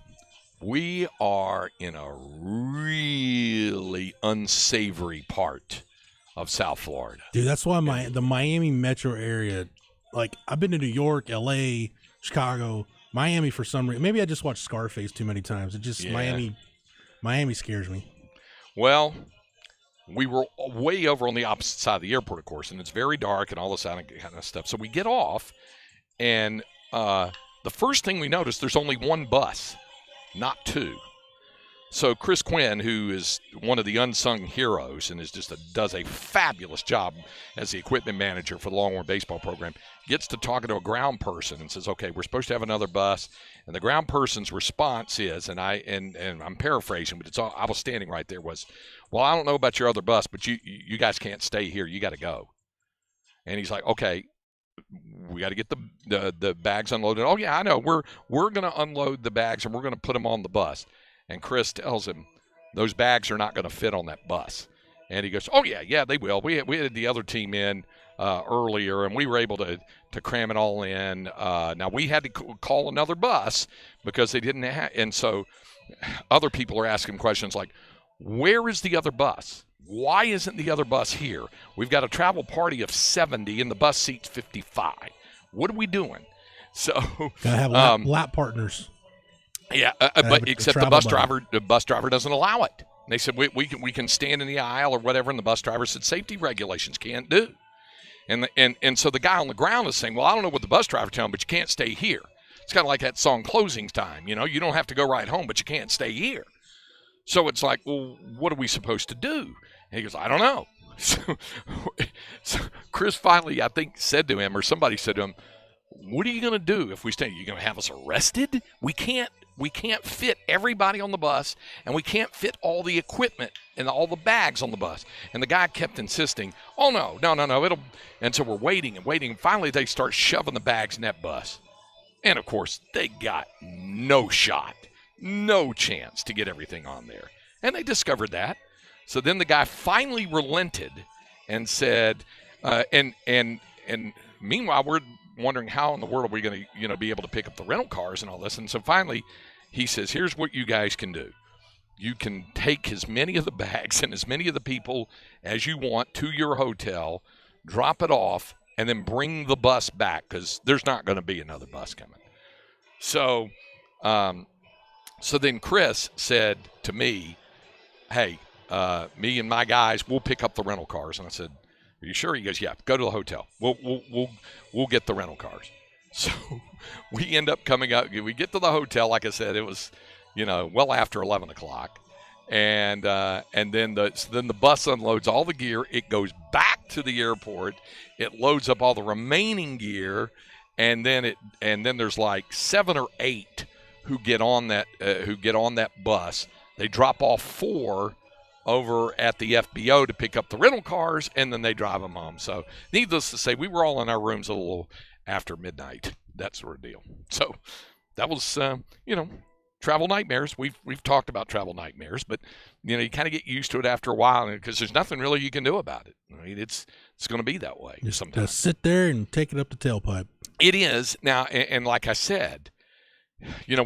we are in a really unsavory part of South Florida. Dude, that's why the Miami metro area, like, I've been to New York, LA, Chicago, Miami for some reason. Maybe I just watched Scarface too many times. It just, Miami scares me. Well, we were way over on the opposite side of the airport, of course, and it's very dark and all this kind of stuff. So we get off, and the first thing we notice, there's only 1 bus, not 2. So Chris Quinn, who is one of the unsung heroes and does a fabulous job as the equipment manager for the Longhorn baseball program, gets to talking to a ground person and says, okay, we're supposed to have another bus. And the ground person's response is, and I'm paraphrasing, but I was standing right there, was, well, I don't know about your other bus, but you guys can't stay here. You got to go. And he's like, okay, we got to get the bags unloaded. Oh, yeah, I know. We're going to unload the bags, and we're going to put them on the bus. And Chris tells him, those bags are not going to fit on that bus. And he goes, oh, yeah, they will. We had the other team in earlier, and we were able to cram it all in. Now, we had to call another bus because they didn't have – and so other people are asking questions like, where is the other bus? Why isn't the other bus here? We've got a travel party of 70, and the bus seats 55. What are we doing? So gotta have lap partners. Yeah, but except the bus driver doesn't allow it. They said we can stand in the aisle or whatever, and the bus driver said safety regulations can't do. And so the guy on the ground is saying, well, I don't know what the bus driver told him, but you can't stay here. It's kind of like that song Closing Time. You know, you don't have to go right home, but you can't stay here. So it's like, well, what are we supposed to do? And he goes, I don't know. So Chris finally, I think, said to him, or somebody said to him, what are you going to do if we stay? You're going to have us arrested? We can't fit everybody on the bus, and we can't fit all the equipment and all the bags on the bus. And the guy kept insisting, oh, no. And so we're waiting and waiting. Finally, they start shoving the bags in that bus. And, of course, they got no shot, no chance to get everything on there. And they discovered that. So then the guy finally relented and said, and meanwhile, we're wondering how in the world are we going to, be able to pick up the rental cars and all this. And so finally, he says, here's what you guys can do. You can take as many of the bags and as many of the people as you want to your hotel, drop it off, and then bring the bus back because there's not going to be another bus coming. So then Chris said to me, hey, me and my guys, we'll pick up the rental cars. And I said, are you sure? He goes, yeah, go to the hotel. We'll get the rental cars. So we end up coming up. We get to the hotel. Like I said, it was, well after 11 o'clock. And then the bus unloads all the gear. It goes back to the airport. It loads up all the remaining gear. And then there's like 7 or 8 who get on that bus. They drop off 4 over at the FBO to pick up the rental cars, and then they drive them home. So needless to say, we were all in our rooms a little after midnight, that sort of deal. So that was, travel nightmares. We've talked about travel nightmares, but, you kind of get used to it after a while because there's nothing really you can do about it. I mean, it's going to be that way sometimes. Just sit there and take it up the tailpipe. It is. Now, and like I said,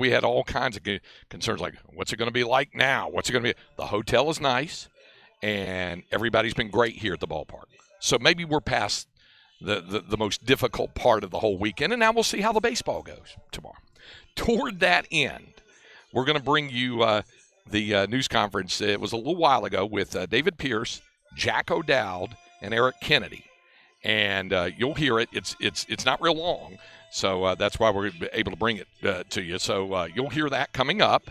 we had all kinds of concerns like, what's it going to be like now? What's it going to be? The hotel is nice, and everybody's been great here at the ballpark. So maybe we're past the most difficult part of the whole weekend, and now we'll see how the baseball goes tomorrow. Toward that end, we're going to bring you the news conference. It was a little while ago with David Pierce, Jack O'Dowd, and Eric Kennedy. And you'll hear it. It's not real long. So that's why we're able to bring it to you. So you'll hear that coming up.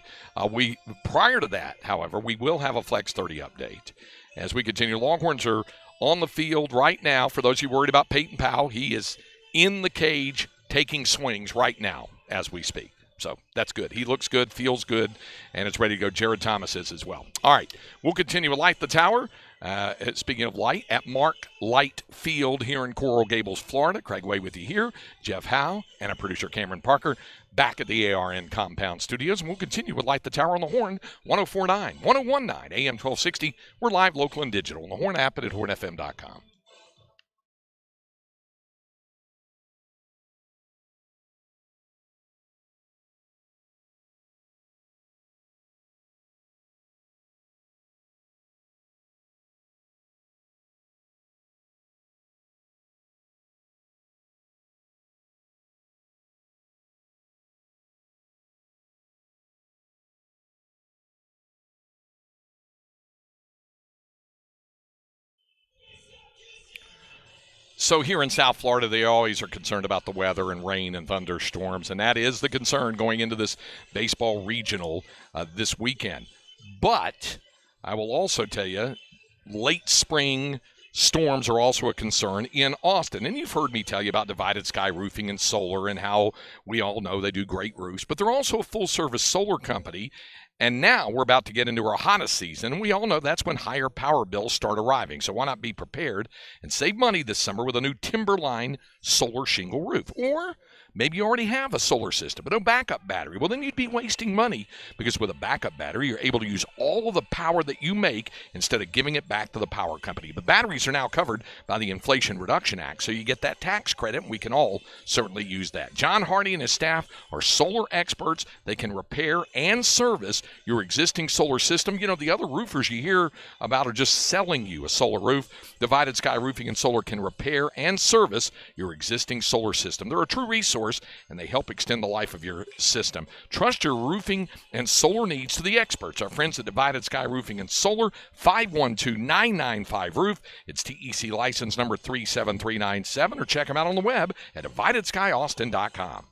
Prior to that, however, we will have a Flex 30 update as we continue. Longhorns are on the field right now. For those of you worried about Peyton Powell, he is in the cage taking swings right now as we speak. So that's good. He looks good, feels good, and it's ready to go. Jared Thomas is as well. All right, we'll continue with Light the Tower. Speaking of light, at Mark Light Field here in Coral Gables, Florida. Craig Way with you here, Jeff Howe, and our producer Cameron Parker back at the ARN Compound Studios. And we'll continue with Light the Tower on the Horn, 104.9, 101.9, AM 1260. We're live, local, and digital on the Horn app and at hornfm.com. So here in South Florida, they always are concerned about the weather and rain and thunderstorms, and that is the concern going into this baseball regional this weekend. But I will also tell you, late spring storms are also a concern in Austin. And you've heard me tell you about Divided Sky Roofing and Solar and how we all know they do great roofs, but they're also a full-service solar company. And now we're about to get into our hottest season, and we all know that's when higher power bills start arriving. So why not be prepared and save money this summer with a new Timberline solar shingle roof? Or maybe you already have a solar system, but no backup battery. Well, then you'd be wasting money, because with a backup battery, you're able to use all of the power that you make instead of giving it back to the power company. The batteries are now covered by the Inflation Reduction Act, so you get that tax credit, and we can all certainly use that. John Hardy and his staff are solar experts. They can repair and service your existing solar system. You know, the other roofers you hear about are just selling you a solar roof. Divided Sky Roofing and Solar can repair and service your existing solar system. They're a true resource, and they help extend the life of your system. Trust your roofing and solar needs to the experts. Our friends at Divided Sky Roofing and Solar, 512-995-ROOF. It's TEC license number 37397, or check them out on the web at dividedskyaustin.com.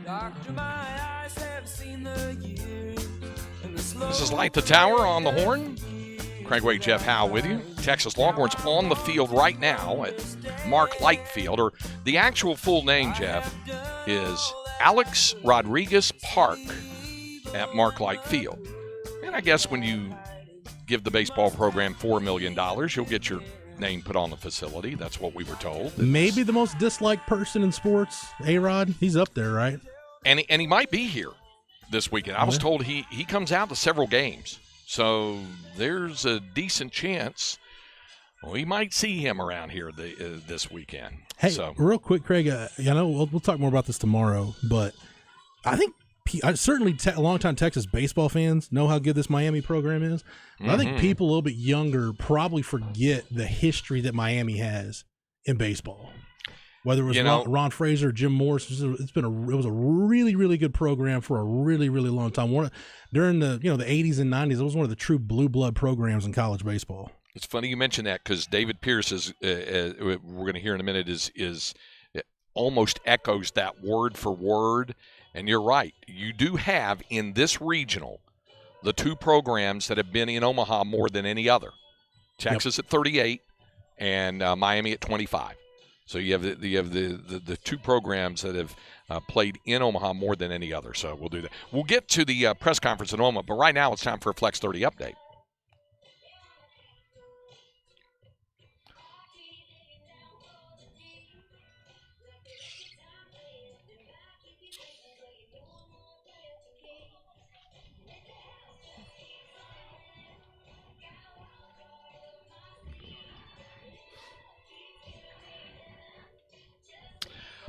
Doctor, my eyes have seen the years and the slow. This is Light the Tower on the Horn. Craig Wade, Jeff Howe with you. Texas Longhorns on the field right now at Mark Light Field, or the actual full name, Jeff, is Alex Rodriguez Park at Mark Light Field. And I guess when you give the baseball program $4 million, you'll get your name put on the facility. That's what we were told. Maybe the most disliked person in sports, A-Rod. He's up there, right? And he might be here this weekend. I was told he comes out to several games. So there's a decent chance we might see him around here this weekend. Hey, so, real quick, Craig, I know we'll talk more about this tomorrow, but I think certainly longtime Texas baseball fans know how good this Miami program is. But I think people a little bit younger probably forget the history that Miami has in baseball. Whether it was Ron Fraser, Jim Morris, it was a really, really good program for a really, really long time. During the 80s and 90s, it was one of the true blue blood programs in college baseball. It's funny you mention that because David Pierce is we're going to hear in a minute is almost echoes that word for word. And you're right. You do have in this regional the two programs that have been in Omaha more than any other. Texas at 38 and Miami at 25. So you have the two programs that have played in Omaha more than any other. So we'll do that. We'll get to the press conference in a moment, but right now it's time for a Flex 30 update.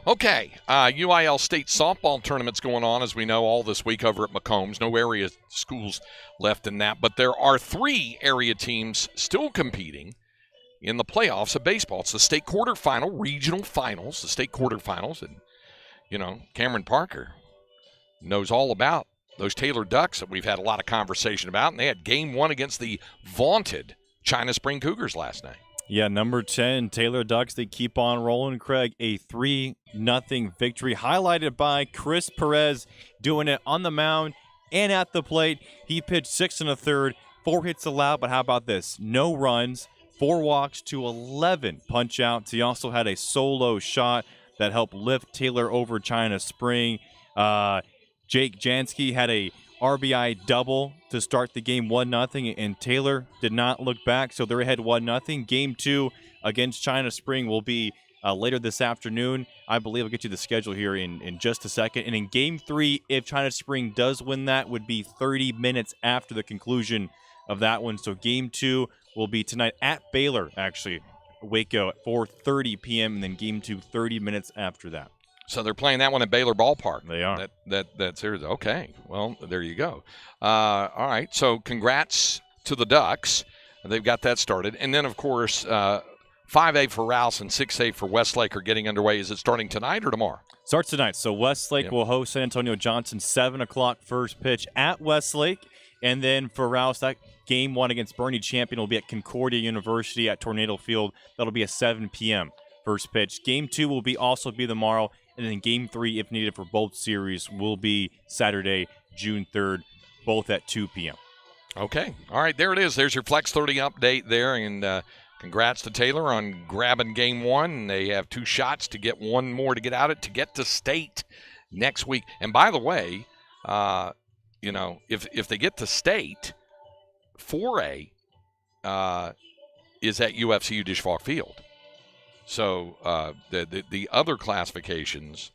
Okay, UIL state softball tournament's going on, as we know, all this week over at McCombs. No area schools left in that, but there are 3 area teams still competing in the playoffs of baseball. It's the state quarterfinal, regional finals, the state quarterfinals, and, Cameron Parker knows all about those Taylor Ducks that we've had a lot of conversation about, and they had game 1 against the vaunted China Spring Cougars last night. Yeah, number 10, Taylor Ducks, they keep on rolling, Craig. A 3-0 victory highlighted by Chris Perez doing it on the mound and at the plate. He pitched 6 1/3, 4 hits allowed, but how about this? No runs, 4 walks to 11 punch-outs. He also had a solo shot that helped lift Taylor over China Spring. Jake Jansky had a RBI double to start the game 1-0, and Taylor did not look back, so they're ahead 1-0. Game 2 against China Spring will be later this afternoon. I believe I'll get you the schedule here in just a second. And in Game 3, if China Spring does win that, would be 30 minutes after the conclusion of that one. So Game 2 will be tonight at Baylor, actually, Waco at 4:30 p.m., and then Game 2 30 minutes after that. So they're playing that one at Baylor Ballpark. They are. That's here. Okay. Well, there you go. All right. So congrats to the Ducks. They've got that started. And then, of course, 5A for Rouse and 6A for Westlake are getting underway. Is it starting tonight or tomorrow? Starts tonight. So Westlake will host San Antonio Johnson, 7 o'clock first pitch at Westlake. And then for Rouse, that Game 1 against Bernie Champion will be at Concordia University at Tornado Field. That'll be at 7 p.m. first pitch. Game 2 will also be tomorrow. And then Game 3, if needed for both series, will be Saturday, June 3rd, both at 2 p.m. Okay. All right, there it is. There's your Flex 30 update there. And congrats to Taylor on grabbing Game 1. They have 2 shots to get 1 more to get out of to get to state next week. And by the way, if they get to state, 4A is at UFCU Disch-Falk Field. So the other classifications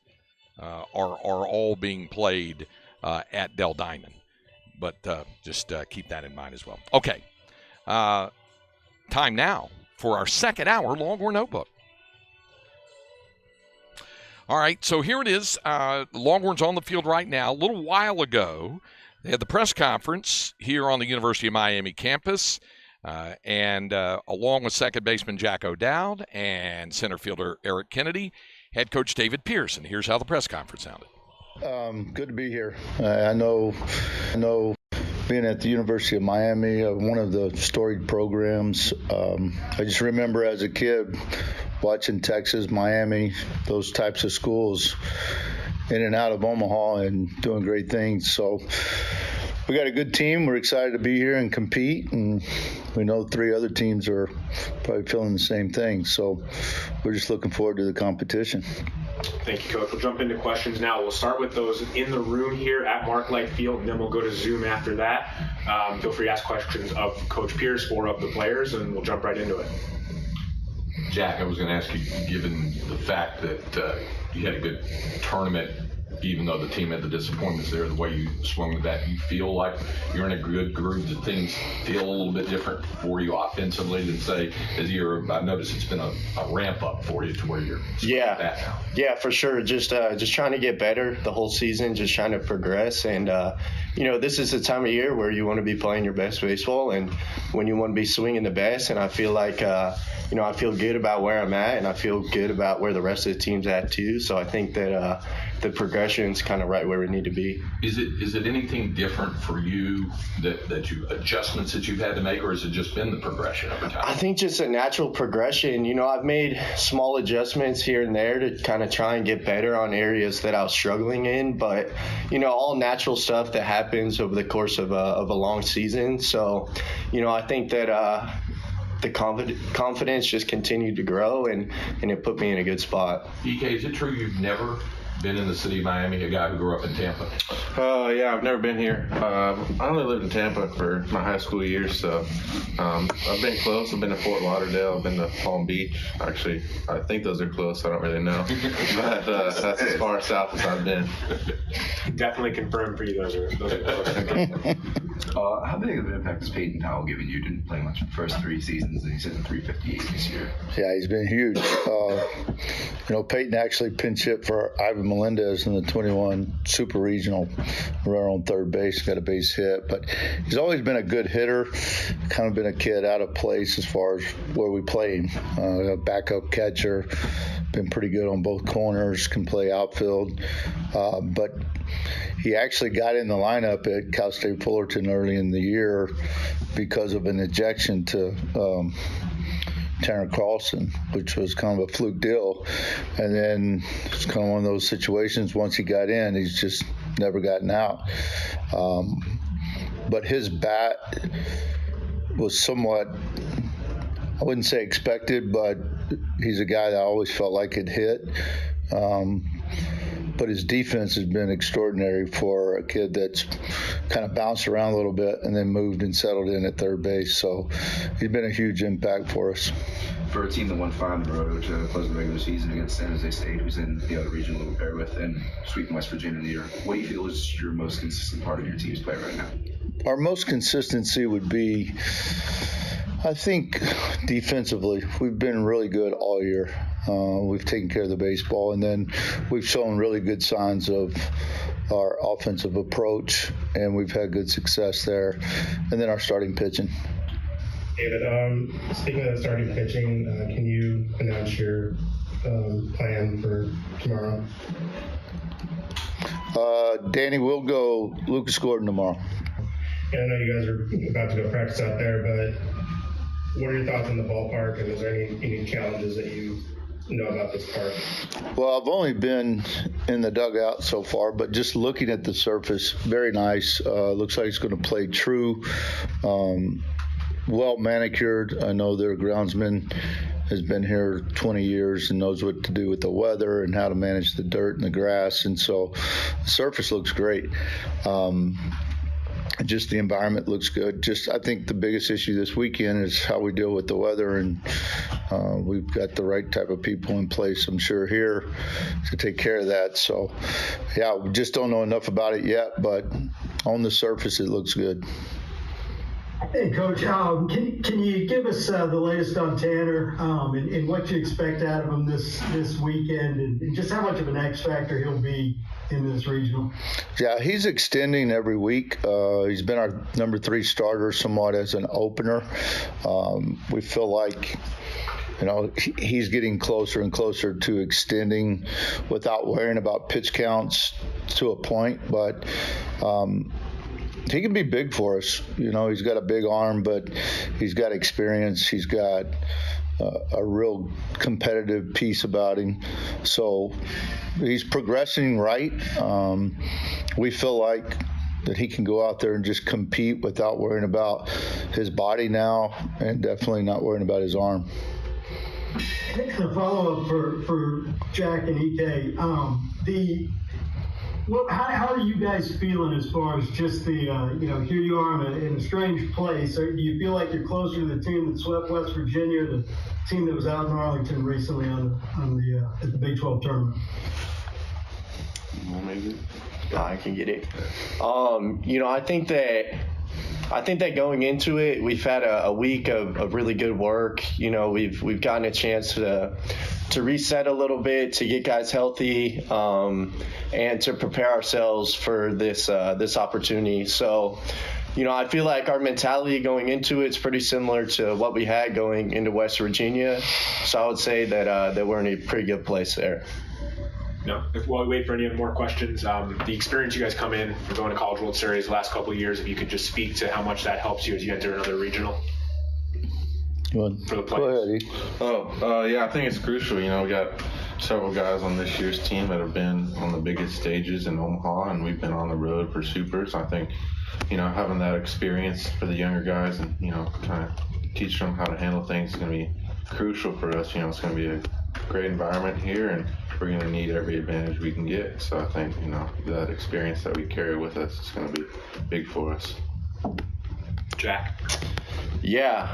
are all being played at Dell Diamond. But just keep that in mind as well. Okay. Time now for our second hour Longhorn Notebook. All right, so here it is. Longhorns on the field right now. A little while ago, they had the press conference here on the University of Miami campus. And along with second baseman Jack O'Dowd and center fielder Eric Kennedy, head coach David Pierce. And here's how the press conference sounded. Good to be here. I know being at the University of Miami, one of the storied programs. I just remember as a kid watching Texas, Miami, those types of schools in and out of Omaha and doing great things. So we got a good team. We're excited to be here and compete, and we know 3 other teams are probably feeling the same thing. So we're just looking forward to the competition. Thank you, Coach. We'll jump into questions now. We'll start with those in the room here at Mark Light Field, and then we'll go to Zoom after that. Feel free to ask questions of Coach Pierce or of the players, and we'll jump right into it. Jack, I was going to ask you, given the fact that you had a good tournament, even though the team had the disappointments there, the way you swung the bat, you feel like you're in a good groove, that things feel a little bit different for you offensively than, say, as you're, I've noticed it's been a ramp up for you to where you're swinging the bat now. Yeah, for sure. Just trying to get better the whole season, just trying to progress. And, this is the time of year where you want to be playing your best baseball and when you want to be swinging the best. And I feel like, I feel good about where I'm at, and I feel good about where the rest of the team's at too. So I think that the progression's kind of right where we need to be. Is it anything different for you that you adjustments that you've had to make, or has it just been the progression over time? I think just a natural progression. I've made small adjustments here and there to kind of try and get better on areas that I was struggling in, but all natural stuff that happens over the course of a long season. So, I think that the confidence just continued to grow, and it put me in a good spot. EK, is it true you've never been in the city of Miami, a guy who grew up in Tampa? Yeah, I've never been here. I only lived in Tampa for my high school years, so I've been close. I've been to Fort Lauderdale. I've been to Palm Beach. Actually, I think those are close. I don't really know. But that's as far south as I've been. Definitely confirmed for you. Those are close. How big of an impact has Peyton Powell given you? Didn't play much for the first 3 seasons, and he's hitting .358 this year. Yeah, he's been huge. Peyton actually pinch hit for Ivan Melendez in the 21 Super Regional, runner on third base, got a base hit. But he's always been a good hitter, kind of been a kid out of place as far as where we play him. A backup catcher, been pretty good on both corners, can play outfield. But he actually got in the lineup at Cal State Fullerton early in the year because of an ejection to Tanner Carlson, which was kind of a fluke deal. And then it's kind of one of those situations, once he got in, he's just never gotten out. But his bat was somewhat, I wouldn't say expected, but he's a guy that I always felt like could hit. But his defense has been extraordinary for a kid that's kind of bounced around a little bit and then moved and settled in at third base. So he's been a huge impact for us. For a team that won 5 in a row to close the regular season against San Jose State, who's in the other region we'll pair with, and sweeping West Virginia in the year, what do you feel is your most consistent part of your team's play right now? Our most consistency would be, I think, defensively. We've been really good all year. We've taken care of the baseball, and then we've shown really good signs of our offensive approach, and we've had good success there. And then our starting pitching. David, speaking of starting pitching, can you announce your plan for tomorrow? Danny, we'll go Lucas Gordon tomorrow. Yeah, I know you guys are about to go practice out there, but what are your thoughts on the ballpark, and is there any challenges that you know about this park? Well, I've only been in the dugout so far, but just looking at the surface, very nice. Looks like it's going to play true. Well manicured. I know their groundsman has been here 20 years and knows what to do with the weather and how to manage the dirt and the grass. And so the surface looks great. Just the environment looks good. I think the biggest issue this weekend is how we deal with the weather, and we've got the right type of people in place, I'm sure, here to take care of that. So, yeah, we just don't know enough about it yet, but on the surface, it looks good. Hey, Coach, can you give us the latest on Tanner and what you expect out of him this weekend, and just how much of an X factor he'll be in this regional? Yeah, he's extending every week. He's been our number 3 starter somewhat as an opener. We feel like he's getting closer and closer to extending without worrying about pitch counts. to a point, but he can be big for us. You know, he's got a big arm, but he's got experience. He's got a real competitive piece about him. So he's progressing right. We feel like that he can go out there and just compete without worrying about his body now, and definitely not worrying about his arm. A follow-up for Jack and EK. How are you guys feeling as far as just the, here you are in a strange place? Do you feel like you're closer to the team that swept West Virginia, or the team that was out in Arlington recently at the Big 12 tournament? Well, maybe I can get it. I think that going into it, we've had a week of really good work. You know, we've gotten a chance to reset a little bit, to get guys healthy, and to prepare ourselves for this opportunity. So, I feel like our mentality going into it's pretty similar to what we had going into West Virginia. So I would say that we're in a pretty good place there. No, while we wait for any more questions, the experience you guys come in for going to College World Series the last couple of years, if you could just speak to how much that helps you as you enter another regional. For the players. Go ahead, yeah, I think it's crucial. We got several guys on this year's team that have been on the biggest stages in Omaha, and we've been on the road for Supers. I think, having that experience for the younger guys and, kind of teach them how to handle things is going to be crucial for us. It's going to be a great environment here, and we're going to need every advantage we can get. So I think, that experience that we carry with us is going to be big for us. Jack? Yeah,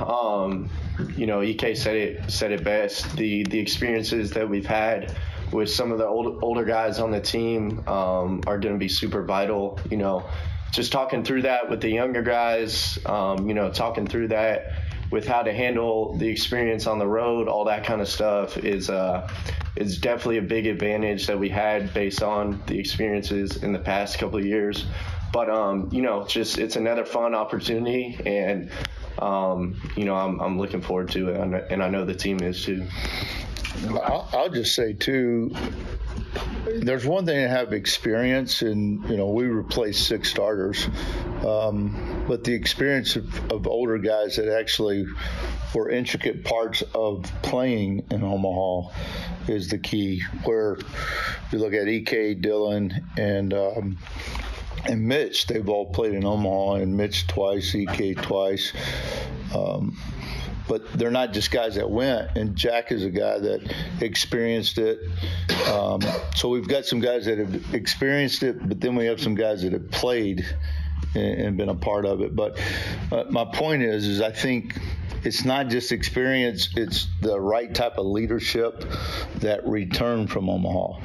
EK said it best. The experiences that we've had with some of the older guys on the team are going to be super vital. Just talking through that with the younger guys, talking through that with how to handle the experience on the road, all that kind of stuff is definitely a big advantage that we had based on the experiences in the past couple of years. But just it's another fun opportunity, and I'm looking forward to it, and I know the team is too. I'll just say too, there's one thing to have experience, and we replaced 6 starters, but the experience of older guys that actually were intricate parts of playing in Omaha is the key. Where you look at EK, Dylan, and Mitch, they've all played in Omaha, and Mitch twice, EK twice. But they're not just guys that went, and Jack is a guy that experienced it. So we've got some guys that have experienced it, but then we have some guys that have played and been a part of it. But my point is I think it's not just experience, it's the right type of leadership that return from Omaha.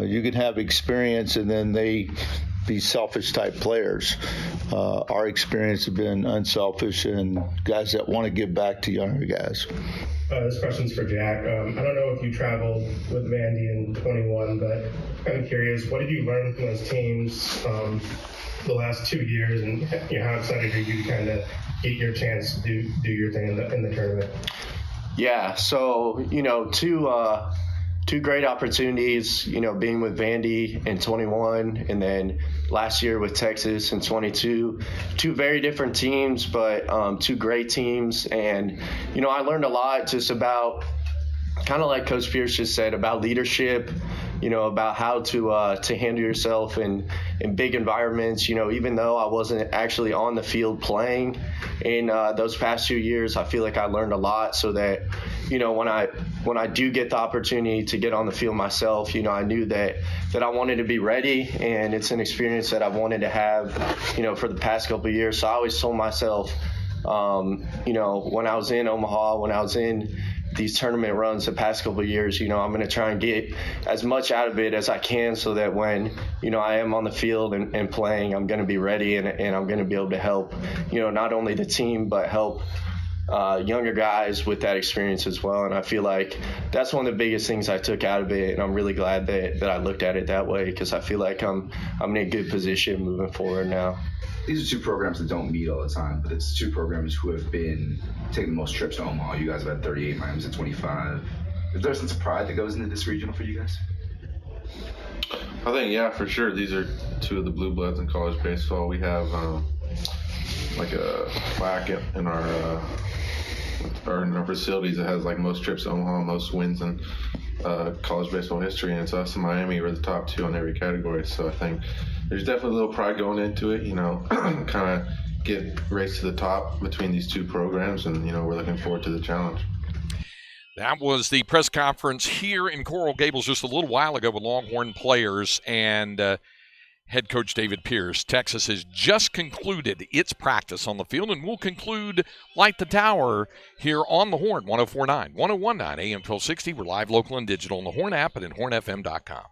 You can have experience and then they be selfish type players. Our experience has been unselfish and guys that want to give back to younger guys. This question's for Jack. I don't know if you traveled with Vandy in 21, but I'm curious, what did you learn from those teams the last 2 years, and how excited are you to kind of get your chance to do your thing in the tournament? Yeah, so two great opportunities, being with Vandy in 21 and then last year with Texas in 22. Two very different teams, but two great teams. And, I learned a lot just about, kind of like Coach Pierce just said, about leadership, about how to handle yourself in big environments. Even though I wasn't actually on the field playing in those past 2 years, I feel like I learned a lot so that, when I do get the opportunity to get on the field myself, I knew that I wanted to be ready, and it's an experience that I've wanted to have, for the past couple of years. So I always told myself, when I was in Omaha, when I was in these tournament runs the past couple of years, I'm going to try and get as much out of it as I can so that when, I am on the field and playing, I'm going to be ready and I'm going to be able to help, not only the team, but help younger guys with that experience as well. And I feel like that's one of the biggest things I took out of it. And I'm really glad that I looked at it that way, because I feel like I'm in a good position moving forward now. These are two programs that don't meet all the time, but it's two programs who have been taking the most trips to Omaha. You guys have had 38, Miami's at 25. Is there a sense of pride that goes into this regional for you guys? I think, yeah, for sure. These are two of the blue bloods in college baseball. We have like a plaque in our facilities that has like most trips to Omaha, most wins in college baseball history, and it's us and Miami were the top two on every category. So I think there's definitely a little pride going into it, kind of get race to the top between these two programs, and we're looking forward to the challenge. That was the press conference here in Coral Gables just a little while ago with Longhorn players and head coach David Pierce. Texas has just concluded its practice on the field, and will conclude Light the Tower here on the Horn, 104.9, 101.9 AM 1260. We're live, local, and digital on the Horn app and at hornfm.com.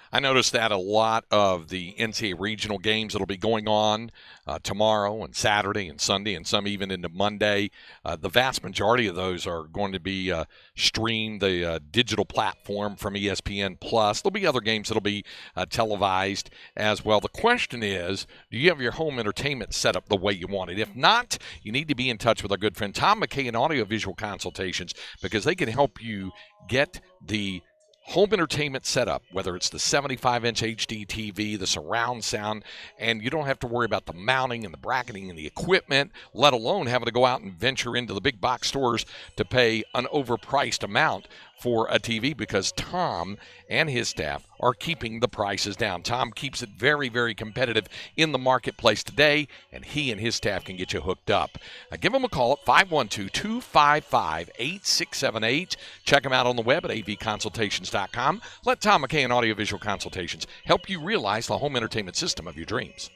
I noticed that a lot of the NCAA regional games that will be going on tomorrow and Saturday and Sunday and some even into Monday, the vast majority of those are going to be streamed, the digital platform from ESPN+. There'll be other games that will be televised as well. The question is, do you have your home entertainment set up the way you want it? If not, you need to be in touch with our good friend Tom McKay in Audiovisual Consultations, because they can help you get the home entertainment setup, whether it's the 75-inch HD TV, the surround sound, and you don't have to worry about the mounting and the bracketing and the equipment, let alone having to go out and venture into the big box stores to pay an overpriced amount for a TV, because Tom and his staff are keeping the prices down. Tom keeps it very, very competitive in the marketplace today, and he and his staff can get you hooked up. Give them a call at 512-255-8678. Check them out on the web at avconsultations.com. Let Tom McKay and Audiovisual Consultations help you realize the home entertainment system of your dreams.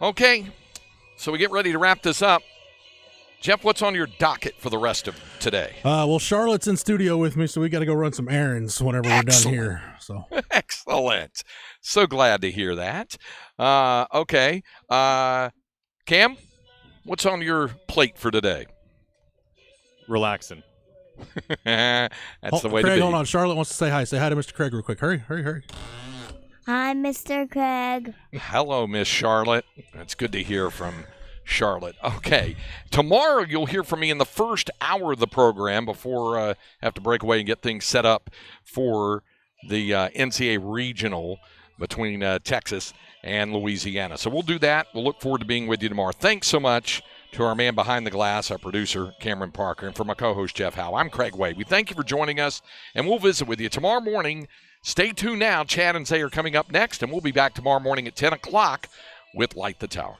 Okay, so we get ready to wrap this up. Jeff, what's on your docket for the rest of today? Well, Charlotte's in studio with me, so we got to go run some errands whenever we're done here. So Excellent. So glad to hear that. Okay. Cam, what's on your plate for today? Relaxing. That's the way Craig, to be. hold on. Charlotte wants to say hi. Say hi to Mr. Craig real quick. Hurry. Hi, Mr. Craig. Hello, Miss Charlotte. It's good to hear from Charlotte. Okay. Tomorrow you'll hear from me in the first hour of the program before I have to break away and get things set up for the NCAA regional between Texas and Louisiana. So we'll do that. We'll look forward to being with you tomorrow. Thanks so much to our man behind the glass, our producer, Cameron Parker, and for my co-host, Jeff Howe. I'm Craig Way. We thank you for joining us, and we'll visit with you tomorrow morning. Stay tuned now. Chad and Zay are coming up next, and we'll be back tomorrow morning at 10 o'clock with Light the Tower.